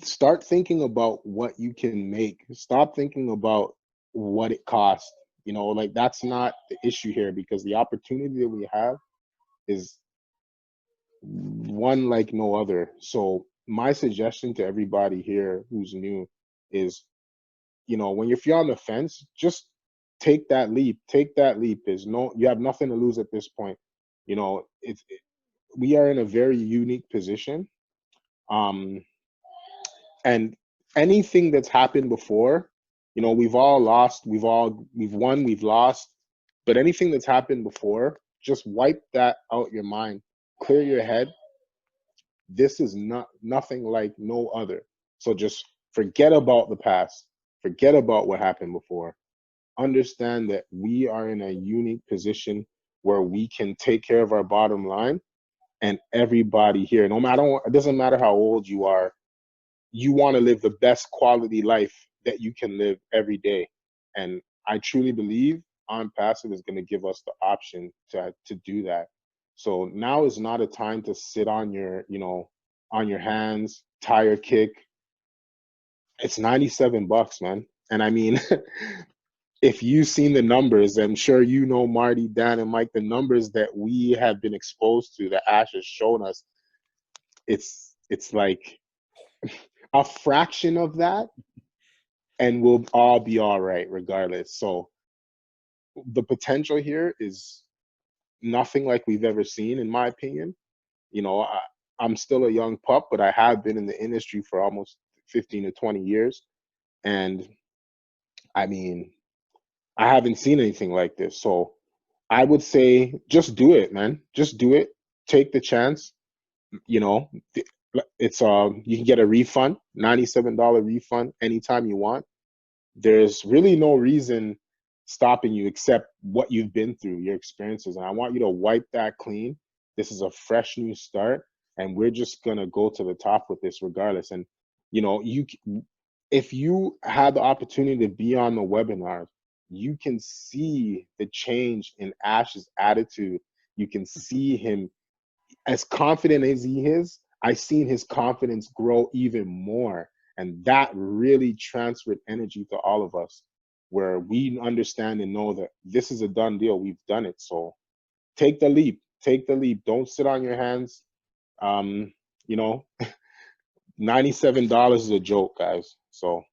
start thinking about what you can make. Stop thinking about what it costs. You know, like, that's not the issue here, because the opportunity that we have is one like no other. So my suggestion to everybody here who's new is, you know, if you're on the fence, just take that leap. Take that leap. You have nothing to lose at this point. You know, we are in a very unique position. And anything that's happened before, you know, we've all lost, we've won, we've lost, but anything that's happened before, just wipe that out your mind, clear your head. This is nothing like no other. So just forget about the past, forget about what happened before. Understand that we are in a unique position where we can take care of our bottom line, and everybody here, it doesn't matter how old you are, you want to live the best quality life that you can live every day. And I truly believe Unpassive is going to give us the option to do that. So now is not a time to sit on your hands, tire kick. It's $97, man. And I mean, if you've seen the numbers, I'm sure you know, Marty, Dan, and Mike, the numbers that we have been exposed to, that Ash has shown us, it's like a fraction of that, and we'll all be all right regardless. So the potential here is nothing like we've ever seen, in my opinion. You know, I'm still a young pup, but I have been in the industry for almost 15 to 20 years. And I mean, I haven't seen anything like this. So I would say, just do it, man. Just do it. Take the chance. You know, it's you can get a refund, $97 refund anytime you want. There's really no reason stopping you except what you've been through, your experiences. And I want you to wipe that clean. This is a fresh new start, and we're just gonna go to the top with this regardless. And you know, if you had the opportunity to be on the webinar, you can see the change in Ash's attitude. You can see him, as confident as he is, I've seen his confidence grow even more. And that really transferred energy to all of us, where we understand and know that this is a done deal. We've done it. So take the leap. Take the leap. Don't sit on your hands. You know, $97 is a joke, guys. So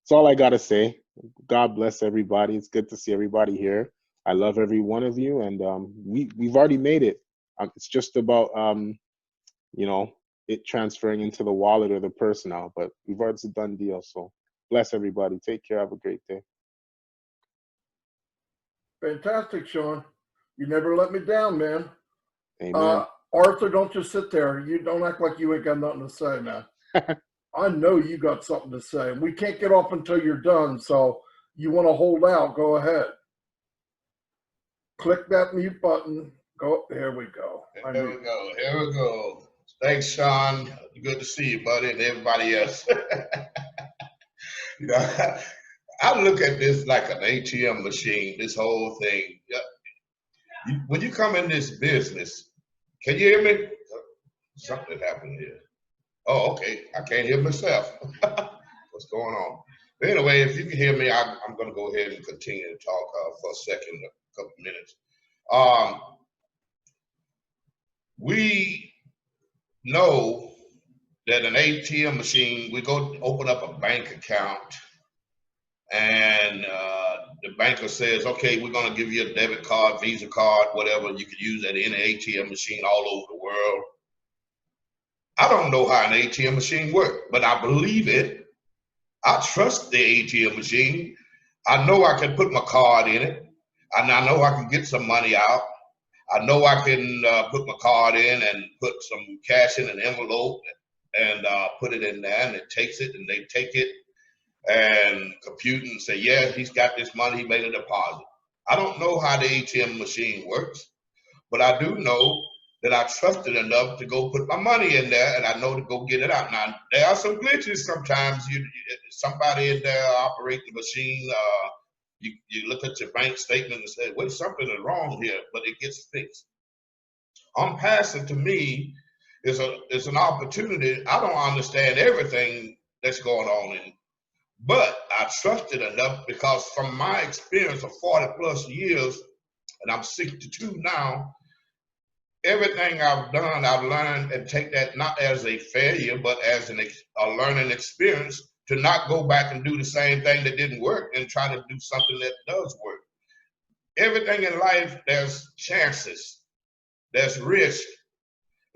that's all I got to say. God bless everybody. It's good to see everybody here. I love every one of you. And we've already made it. It's just about, you know, it transferring into the wallet or the purse now. But we've already done deal. So bless everybody. Take care. Have a great day. Fantastic, Sean. You never let me down, man. Amen. Arthur, don't just sit there. You don't act like you ain't got nothing to say, man. I know you got something to say. We can't get off until you're done. So you want to hold out, go ahead. Click that mute button. Go. There we go. Here we go. Here we go. Thanks, Sean. Good to see you, buddy, and everybody else. You know, I look at this like an ATM machine, this whole thing. When you come in this business, can you hear me? Something happened here. Oh, okay. I can't hear myself. What's going on? But anyway, if you can hear me, I'm going to go ahead and continue to talk for a second, a couple minutes. We know that an ATM machine, we go open up a bank account, and the banker says, okay, we're going to give you a debit card, Visa card, whatever. You can use that in an ATM machine all over the world. I don't know how an ATM machine works, but I believe it. I trust the ATM machine. I know I can put my card in it, and I know I can get some money out. I know I can put my card in and put some cash in an envelope and put it in there, and it takes it, and they take it and compute and say, yeah, he's got this money, he made a deposit. I don't know how the ATM machine works, but I do know that I trust it enough to go put my money in there, and I know to go get it out. Now, there are some glitches sometimes. Somebody in there operate the machine. You look at your bank statement and say, wait, something is wrong here, but it gets fixed. On-passing to me is an opportunity. I don't understand everything that's going on in it, but I trust it enough because from my experience of 40 plus years, and I'm 62 now, everything I've done, I've learned and take that not as a failure, but as a learning experience to not go back and do the same thing that didn't work and try to do something that does work. Everything in life, there's chances, there's risk.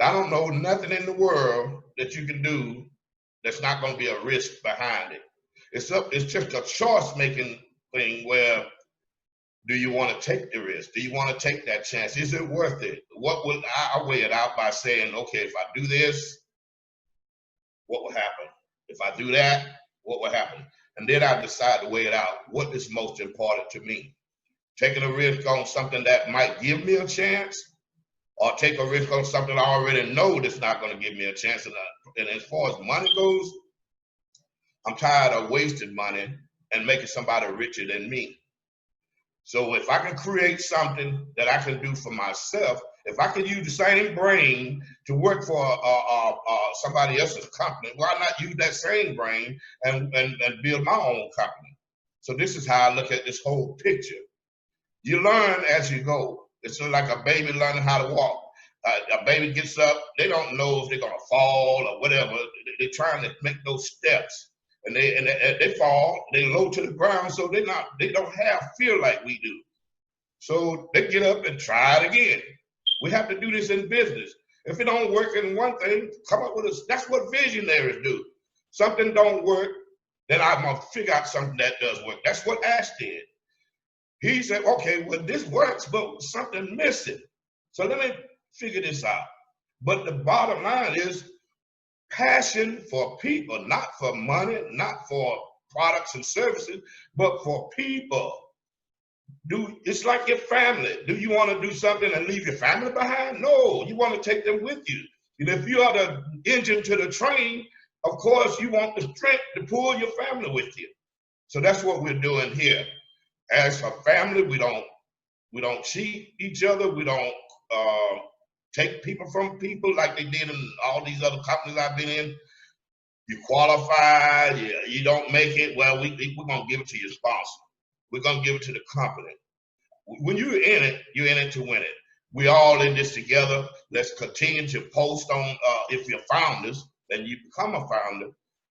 I don't know nothing in the world that you can do that's not going to be a risk behind it. It's just a choice-making thing where do you want to take the risk? Do you want to take that chance? Is it worth it? What will I weigh it out by saying, okay, if I do this, what will happen? If I do that, what will happen? And then I decide to weigh it out. What is most important to me? Taking a risk on something that might give me a chance, or take a risk on something I already know that's not going to give me a chance. And as far as money goes, I'm tired of wasting money and making somebody richer than me. So if I can create something that I can do for myself, if I can use the same brain to work for somebody else's company, why not use that same brain and build my own company? So this is how I look at this whole picture. You learn as you go. It's like a baby learning how to walk. A baby gets up, they don't know if they're gonna fall or whatever. They're trying to make those steps. And they fall, they low to the ground, so they don't have fear like we do. So they get up and try it again. We have to do this in business. If it don't work in one thing, come up with that's what visionaries do. Something don't work, then I'm gonna figure out something that does work. That's what Ash did. He said, okay, well, this works, but something missing. So let me figure this out. But the bottom line is, passion for people, not for money, not for products and services, but for people. It's like your family. Do you want to do something and leave your family behind? No, you want to take them with you. And if you are the engine to the train, of course, you want the strength to pull your family with you. So that's what we're doing here. As a family, we don't cheat each other. We don't take people from people like they did in all these other companies I've been in. You qualify, you don't make it, well, we're going to give it to your sponsor. we're going to give it to the company. When you're in it to win it. We're all in this together. Let's continue to post on, if you're founders, and you become a founder,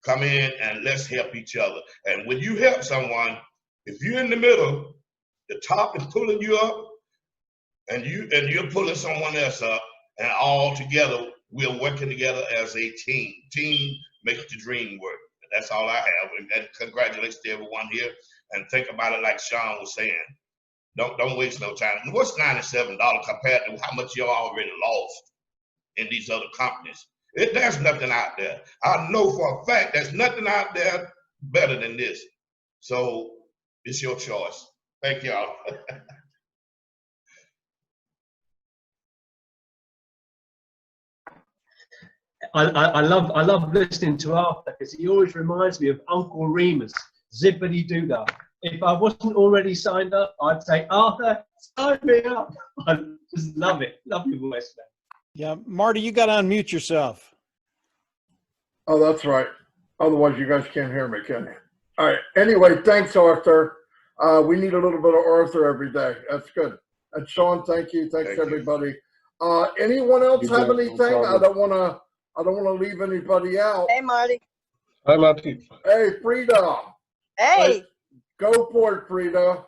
come in and let's help each other. And when you help someone, if you're in the middle, the top is pulling you up, and you're pulling someone else up, and all together, we're working together as a team. Team makes the dream work. That's all I have. And congratulations to everyone here. And think about it like Sean was saying. Don't waste no time. And what's $97 compared to how much y'all already lost in these other companies? There's nothing out there. I know for a fact there's nothing out there better than this. So it's your choice. Thank y'all. I love listening to Arthur because he always reminds me of Uncle Remus, Zippity Doo-Dah. If I wasn't already signed up, I'd say, Arthur, sign me up. I just love it. Love your voice, man. Yeah, Marty, you got to unmute yourself. Oh, that's right. Otherwise, you guys can't hear me, can you? All right. Anyway, thanks, Arthur. We need a little bit of Arthur every day. That's good. And Sean, thank you. Thanks, everybody. Anyone else have anything? I don't want to leave anybody out. Hey, Marty. Hi, Marty. Hey, Frida. Hey. Go for it, Frida.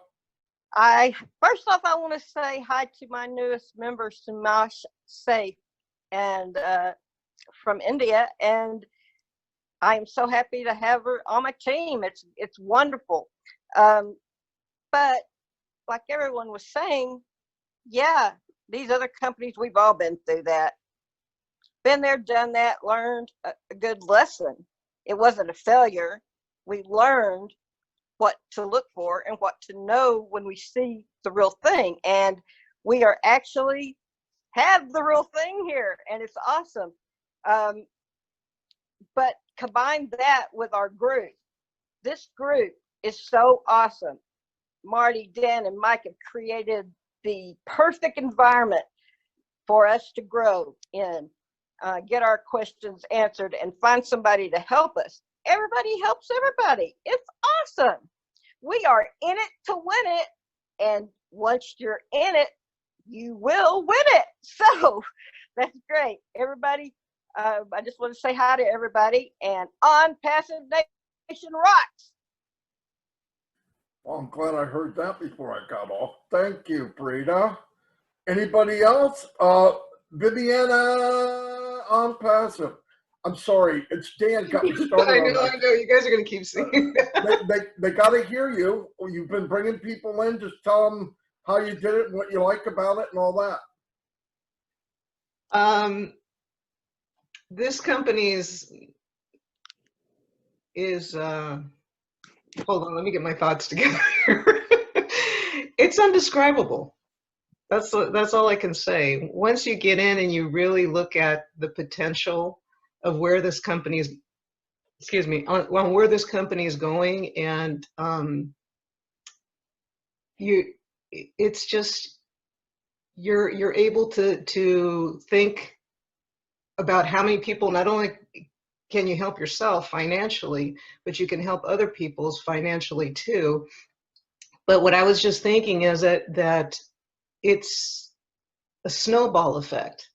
First off, I want to say hi to my newest member, Sumash Saif, and from India, and I am so happy to have her on my team. It's wonderful. But like everyone was saying, yeah, these other companies, we've all been through that. Been there, done that, learned a good lesson. It wasn't a failure. We learned what to look for and what to know when we see the real thing. And we are actually have the real thing here, and it's awesome. But combine that with our group. This group is so awesome. Marty, Dan, and Mike have created the perfect environment for us to grow in, get our questions answered, and find somebody to help us. Everybody helps everybody. It's awesome. We are in it to win it. And once you're in it, you will win it. So that's great. Everybody, I just want to say hi to everybody. And on Passive Nation rocks. Well, I'm glad I heard that before I got off. Thank you, Frida. Anybody else? Viviana on Passive. I'm sorry, it's Dan got me started. I know. You guys are going to keep singing. They got to hear you. You've been bringing people in. Just tell them how you did it and what you like about it and all that. This company is hold on, let me get my thoughts together here. It's undescribable. That's all I can say. Once you get in and you really look at the potential of where this company is, on where this company is going, and it's just you're able to think about how many people, not only can you help yourself financially, but you can help other people's financially too. But what I was just thinking is that it's a snowball effect.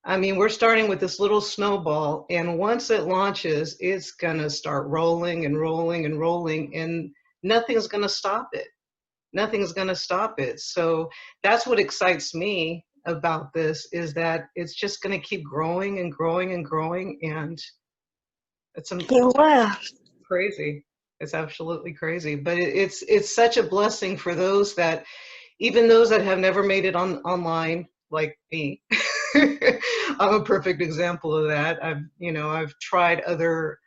I mean, we're starting with this little snowball, and once it launches, it's gonna start rolling and rolling and rolling, and nothing's gonna stop it. Nothing's gonna stop it. So that's what excites me about this, is that it's just gonna keep growing and growing and growing, and it's crazy. It's absolutely crazy. But it's such a blessing for those that, even those that have never made it online, like me. I'm a perfect example of that. I've tried other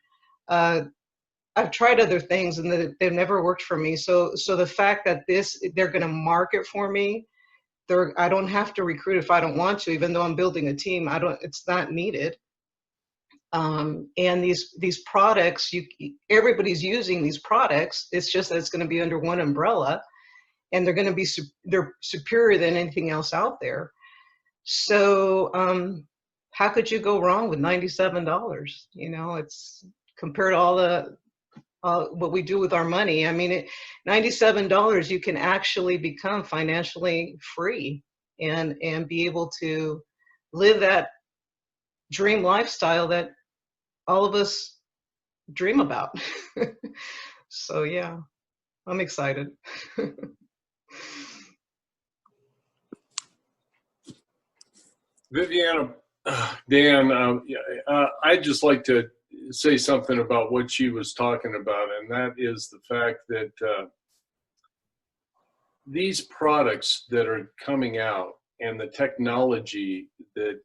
things, and they've never worked for me. So the fact that they're going to market for me, I don't have to recruit if I don't want to, even though I'm building a team. It's not needed. And these products, everybody's using these products. It's just that it's going to be under one umbrella, and they're superior than anything else out there. So how could you go wrong with $97? It's compared to all what we do with our money. I mean, $97, you can actually become financially free and be able to live that dream lifestyle that all of us dream about. So yeah, I'm excited. Viviana, Dan, I'd just like to say something about what she was talking about, and that is the fact that these products that are coming out and the technology that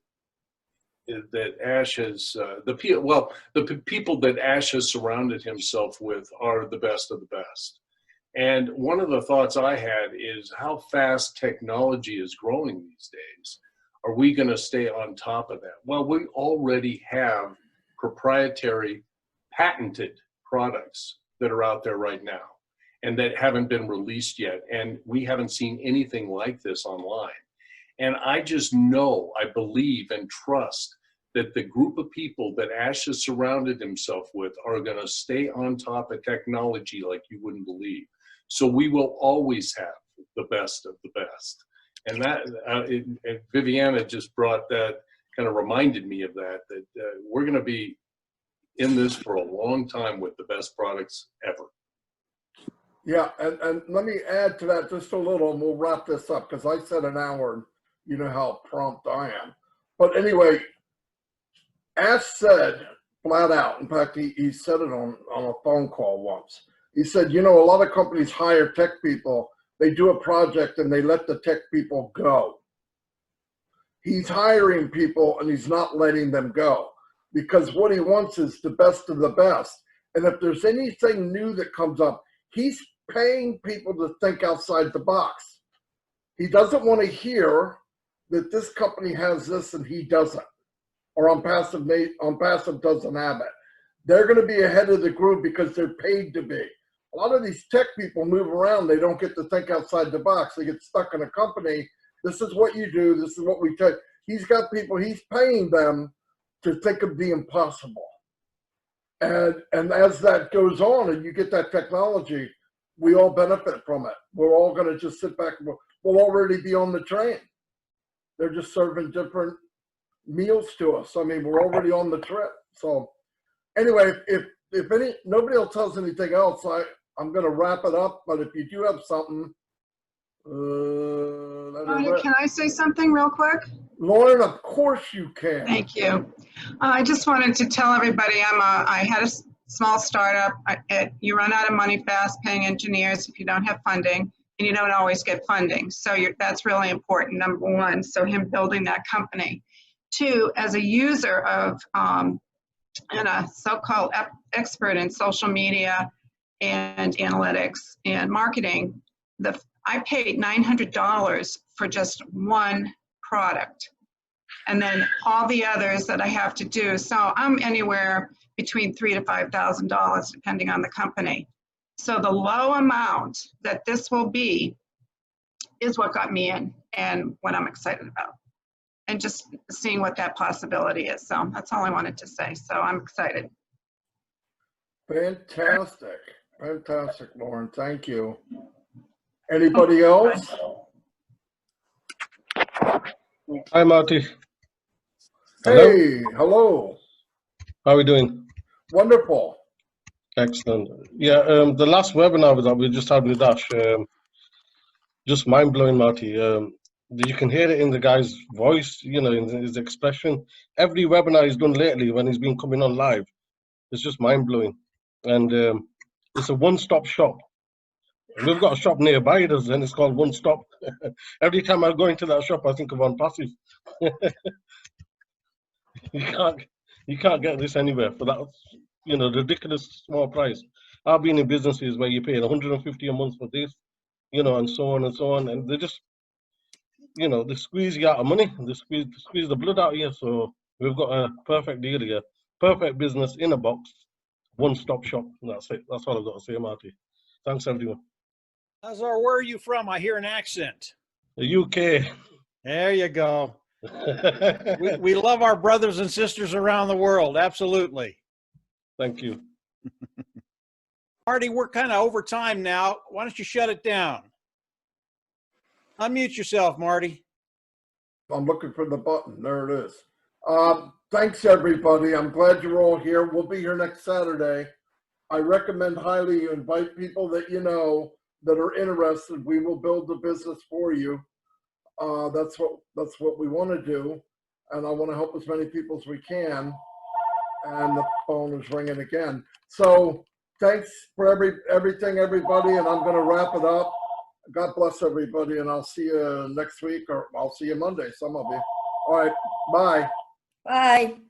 Ash has, the people that Ash has surrounded himself with are the best of the best. And one of the thoughts I had is how fast technology is growing these days. Are we going to stay on top of that? Well, we already have proprietary, patented products that are out there right now and that haven't been released yet. And we haven't seen anything like this online. And I just know, I believe and trust that the group of people that Ash has surrounded himself with are going to stay on top of technology like you wouldn't believe. So we will always have the best of the best. And that, and Viviana just brought that, kind of reminded me of that we're going to be in this for a long time with the best products ever. Yeah, and let me add to that just a little, and we'll wrap this up, because I said an hour, and you know how prompt I am. But anyway, Ash said flat out, in fact, he said it on a phone call once. He said, you know, a lot of companies hire tech people, they do a project and they let the tech people go. He's hiring people and he's not letting them go, because what he wants is the best of the best. And if there's anything new that comes up, he's paying people to think outside the box. He doesn't want to hear that this company has this and he doesn't, or on passive doesn't have it. They're going to be ahead of the group because they're paid to be. A lot of these tech people move around. They don't get to think outside the box. They get stuck in a company. This is what you do. This is what we take. He's got people, he's paying them to think of the impossible. And as that goes on and you get that technology, we all benefit from it. We're all going to just sit back and we'll already be on the train. They're just serving different meals to us. I mean, we're already on the trip. So anyway, if nobody else tells anything else, I'm going to wrap it up. But if you do have something, can I say something real quick? Lauren, of course you can. Thank you. I just wanted to tell everybody I had a small startup. You run out of money fast paying engineers if you don't have funding, and you don't always get funding. So that's really important, number one. So him building that company. Two, as a user of and a so-called expert in social media and analytics and marketing, I paid $900 for just one product, and then all the others that I have to do. So I'm anywhere between $3,000 to $5,000 depending on the company. So the low amount that this will be is what got me in and what I'm excited about, and just seeing what that possibility is. So that's all I wanted to say. So I'm excited. Fantastic. Fantastic, Lauren. Thank you. Anybody else? Hi, Marty. Hey, hello. How are we doing? Wonderful. Excellent. Yeah, the last webinar that we just had with Ash, just mind-blowing, Marty. You can hear it in the guy's voice, you know, in his expression. Every webinar he's done lately when he's been coming on live, it's just mind-blowing. And it's a one-stop shop. We've got a shop nearby us, and it's called One Stop. Every time I go into that shop, I think of On Passive. You can't get this anywhere for that, you know, ridiculous small price. I've been in businesses where you pay $150 a month for this, you know, and so on and so on, and they just, you know, they squeeze you out of money. They squeeze the blood out of you. So we've got a perfect deal here, perfect business in a box, one-stop shop. And that's it. That's all I've got to say, Marty. Thanks, everyone. Nazar, where are you from? I hear an accent. The UK. There you go. we love our brothers and sisters around the world. Absolutely. Thank you. Marty, we're kind of over time now. Why don't you shut it down? Unmute yourself, Marty. I'm looking for the button. There it is. Thanks, everybody. I'm glad you're all here. We'll be here next Saturday. I recommend highly you invite people that you know that are interested. We will build the business for you. That's what we want to do, and I want to help as many people as we can. And the phone is ringing again. So thanks for everything, everybody, and I'm going to wrap it up. God bless everybody, and I'll see you next week, or I'll see you Monday, some of you. All right, bye. Bye.